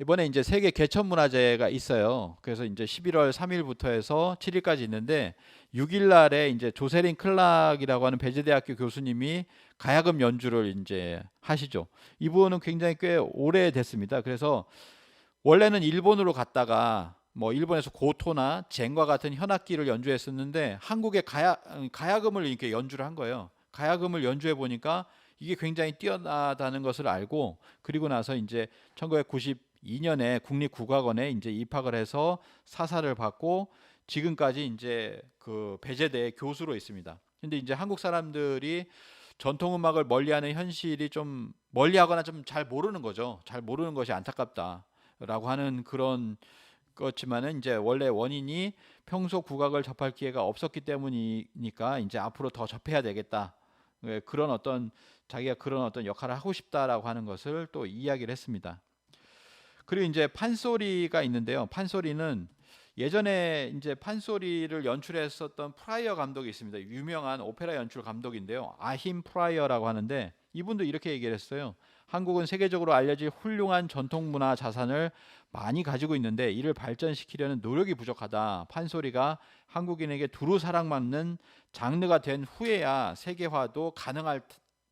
이번에 이제 세계 개천문화제가 있어요. 그래서 이제 11월 3일부터 해서 7일까지 있는데 6일 날에 이제 조세린 클락이라고 하는 배재대학교 교수님이 가야금 연주를 이제 하시죠. 이분은 굉장히 꽤 오래됐습니다. 그래서 원래는 일본으로 갔다가 일본에서 고토나 쟁과 같은 현악기를 연주했었는데 한국의 가야금을 이렇게 연주를 한 거예요. 가야금을 연주해 보니까 이게 굉장히 뛰어나다는 것을 알고 그리고 나서 이제 1992년에 국립국악원에 이제 입학을 해서 사사를 받고 지금까지 이제 그 배재대 교수로 있습니다. 근데 이제 한국 사람들이 전통 음악을 멀리하는 현실이 좀 멀리하거나 좀 잘 모르는 거죠. 잘 모르는 것이 안타깝다라고 하는 그런 그렇지만은 이제 원래 원인이 평소 국악을 접할 기회가 없었기 때문이니까 이제 앞으로 더 접해야 되겠다. 그런 어떤 자기가 그런 어떤 역할을 하고 싶다라고 하는 것을 또 이야기를 했습니다. 그리고 이제 판소리가 있는데요. 판소리는 예전에 이제 판소리를 연출했었던 프라이어 감독이 있습니다. 유명한 오페라 연출 감독인데요. 아힘 프라이어라고 하는데 이분도 이렇게 얘기를 했어요. 한국은 세계적으로 알려질 훌륭한 전통 문화 자산을 많이 가지고 있는데 이를 발전시키려는 노력이 부족하다. 판소리가 한국인에게 두루 사랑받는 장르가 된 후에야 세계화도 가능할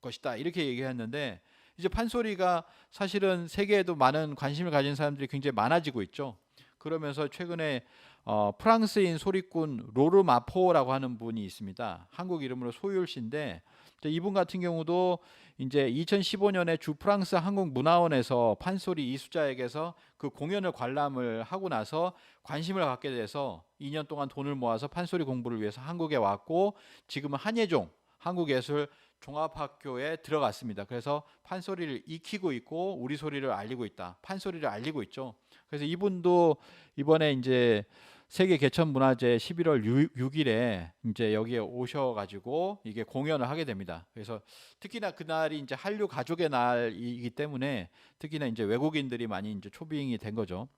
것이다. 이렇게 얘기했는데 이제 판소리가 사실은 세계에도 많은 관심을 가진 사람들이 굉장히 많아지고 있죠. 그러면서 최근에 프랑스인 소리꾼 로르 마포라고 하는 분이 있습니다. 한국 이름으로 소율 씨인데 이분 같은 경우도 이제 2015년에 주 프랑스 한국문화원에서 판소리 이수자에게서 그 공연을 관람을 하고 나서 관심을 갖게 돼서 2년 동안 돈을 모아서 판소리 공부를 위해서 한국에 왔고 지금은 한예종 한국예술 종합학교에 들어갔습니다. 그래서 판소리를 익히고 있고 우리 소리를 알리고 있다. 판소리를 알리고 있죠. 그래서 이분도 이번에 이제 세계 개천 문화제 11월 6일에 이제 여기에 오셔가지고 이게 공연을 하게 됩니다. 그래서 특히나 그날이 이제 한류 가족의 날이기 때문에 특히나 이제 외국인들이 많이 이제 초빙이 된 거죠.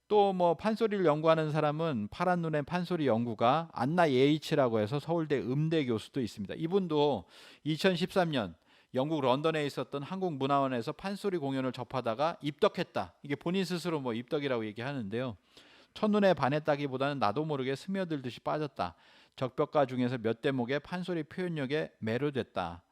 또 뭐 판소리를 연구하는 사람은 파란 눈의 판소리 연구가 안나 예이치라고 해서 서울대 음대 교수도 있습니다. 이분도 2013년 영국 런던에 있었던 한국문화원에서 판소리 공연을 접하다가 입덕했다. 이게 본인 스스로 뭐 입덕이라고 얘기하는데요. 첫눈에 반했다기보다는 나도 모르게 스며들듯이 빠졌다. 적벽가 중에서 몇 대목의 판소리 표현력에 매료됐다.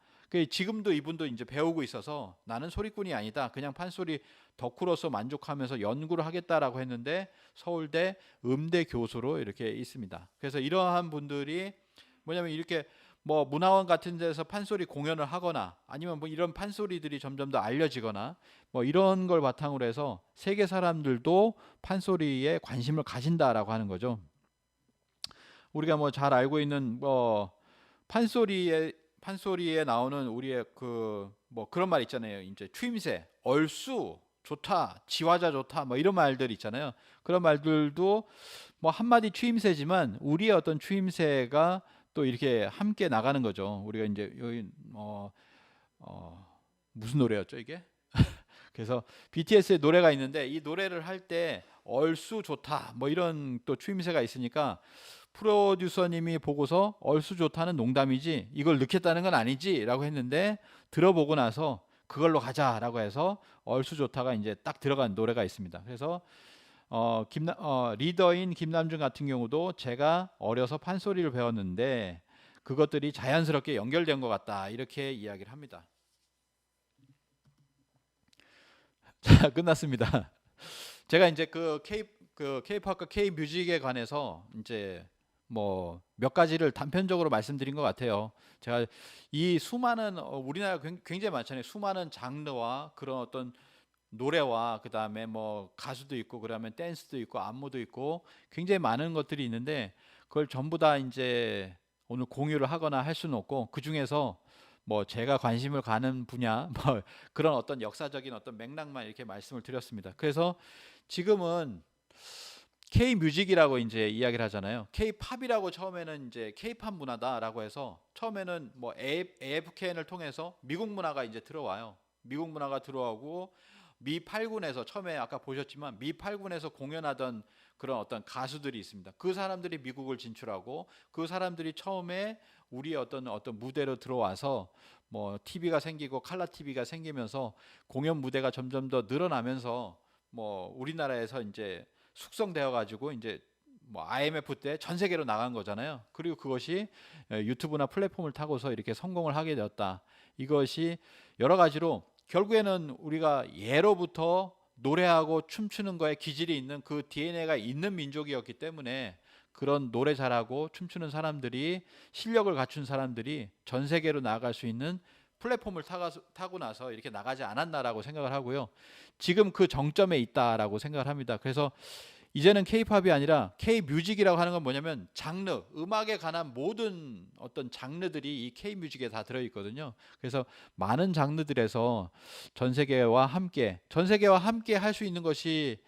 지금도 이분도 이제 배우고 있어서 나는 소리꾼이 아니다. 그냥 판소리 덕후로서 만족하면서 연구를 하겠다라고 했는데 서울대 음대 교수로 이렇게 있습니다. 그래서 이러한 분들이 뭐냐면 이렇게 뭐 문화원 같은 데서 판소리 공연을 하거나 아니면 뭐 이런 판소리들이 점점 더 알려지거나 뭐 이런 걸 바탕으로 해서 세계 사람들도 판소리에 관심을 가진다라고 하는 거죠. 우리가 뭐 잘 알고 있는 뭐 판소리에 나오는 우리의 그 뭐 그런 말 있잖아요. 이제 추임새, 얼쑤 좋다, 지화자 좋다, 뭐 이런 말들 있잖아요. 그런 말들도 뭐 한마디 추임새지만 우리의 어떤 추임새가 또 이렇게 함께 나가는 거죠. 우리가 이제 여기 무슨 노래였죠 이게? 그래서 BTS의 노래가 있는데 이 노래를 할 때 얼쑤 좋다 뭐 이런 또 추임새가 있으니까 프로듀서님이 보고서 얼쑤 좋다는 농담이지 이걸 넣겠다는 건 아니지 라고 했는데 들어보고 나서 그걸로 가자라고 해서 얼쑤 좋다가 이제 딱 들어간 노래가 있습니다. 그래서 리더인 김남준 같은 경우도 제가 어려서 판소리를 배웠는데 그것들이 자연스럽게 연결된 것 같다 이렇게 이야기를 합니다. 자, 끝났습니다. 제가 이제 그 K-팝과 K-뮤직에 관해서 이제 뭐 몇 가지를 단편적으로 말씀드린 것 같아요. 제가 이 수많은 우리나라 굉장히 많잖아요. 수많은 장르와 그런 어떤 노래와 그다음에 뭐 가수도 있고 그러면 댄스도 있고 안무도 있고 굉장히 많은 것들이 있는데 그걸 전부 다 이제 오늘 공유를 하거나 할 수는 없고 그 중에서 뭐 제가 관심을 가는 분야 뭐 그런 어떤 역사적인 어떤 맥락만 이렇게 말씀을 드렸습니다. 그래서 지금은 K-뮤직이라고 이제 이야기를 하잖아요. K-팝이라고 처음에는 이제 K-팝 문화다라고 해서 처음에는 뭐 AFKN을 통해서 미국 문화가 이제 들어와요. 미국 문화가 들어오고 미 8군에서 처음에 아까 보셨지만 미 8군에서 공연하던 그런 어떤 가수들이 있습니다. 그 사람들이 미국을 진출하고 그 사람들이 처음에 우리의 어떤 무대로 들어와서 뭐 TV가 생기고 칼라 TV가 생기면서 공연 무대가 점점 더 늘어나면서 뭐 우리나라에서 이제 숙성되어 가지고 이제 뭐 IMF 때 전 세계로 나간 거잖아요. 그리고 그것이 유튜브나 플랫폼을 타고서 이렇게 성공을 하게 되었다. 이것이 여러 가지로 결국에는 우리가 예로부터 노래하고 춤추는 거에 기질이 있는 그 DNA가 있는 민족이었기 때문에 그런 노래 잘하고 춤추는 사람들이 실력을 갖춘 사람들이 전 세계로 나아갈 수 있는 플랫폼을 타고 나서 이렇게 나가지 않았나라고 생각을 하고요. 지금 그 정점에 있다라고 생각을 합니다. 그래서 이제는 K-팝이 아니라 K-뮤직이라고 하는 건 뭐냐면 장르, 음악에 관한 모든 어떤 장르들이 이 K-뮤직에 다 들어있거든요. 그래서 많은 장르들에서 전 세계와 함께 할 수 있는 것이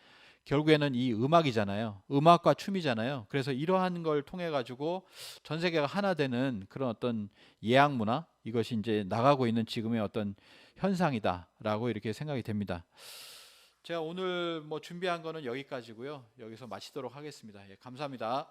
결국에는 이 음악이잖아요. 음악과 춤이잖아요. 그래서 이러한 걸 통해 가지고 전 세계가 하나 되는 그런 어떤 예약 문화 이것이 이제 나가고 있는 지금의 어떤 현상이다라고 이렇게 생각이 됩니다. 제가 오늘 뭐 준비한 거는 여기까지고요. 여기서 마치도록 하겠습니다. 예, 감사합니다.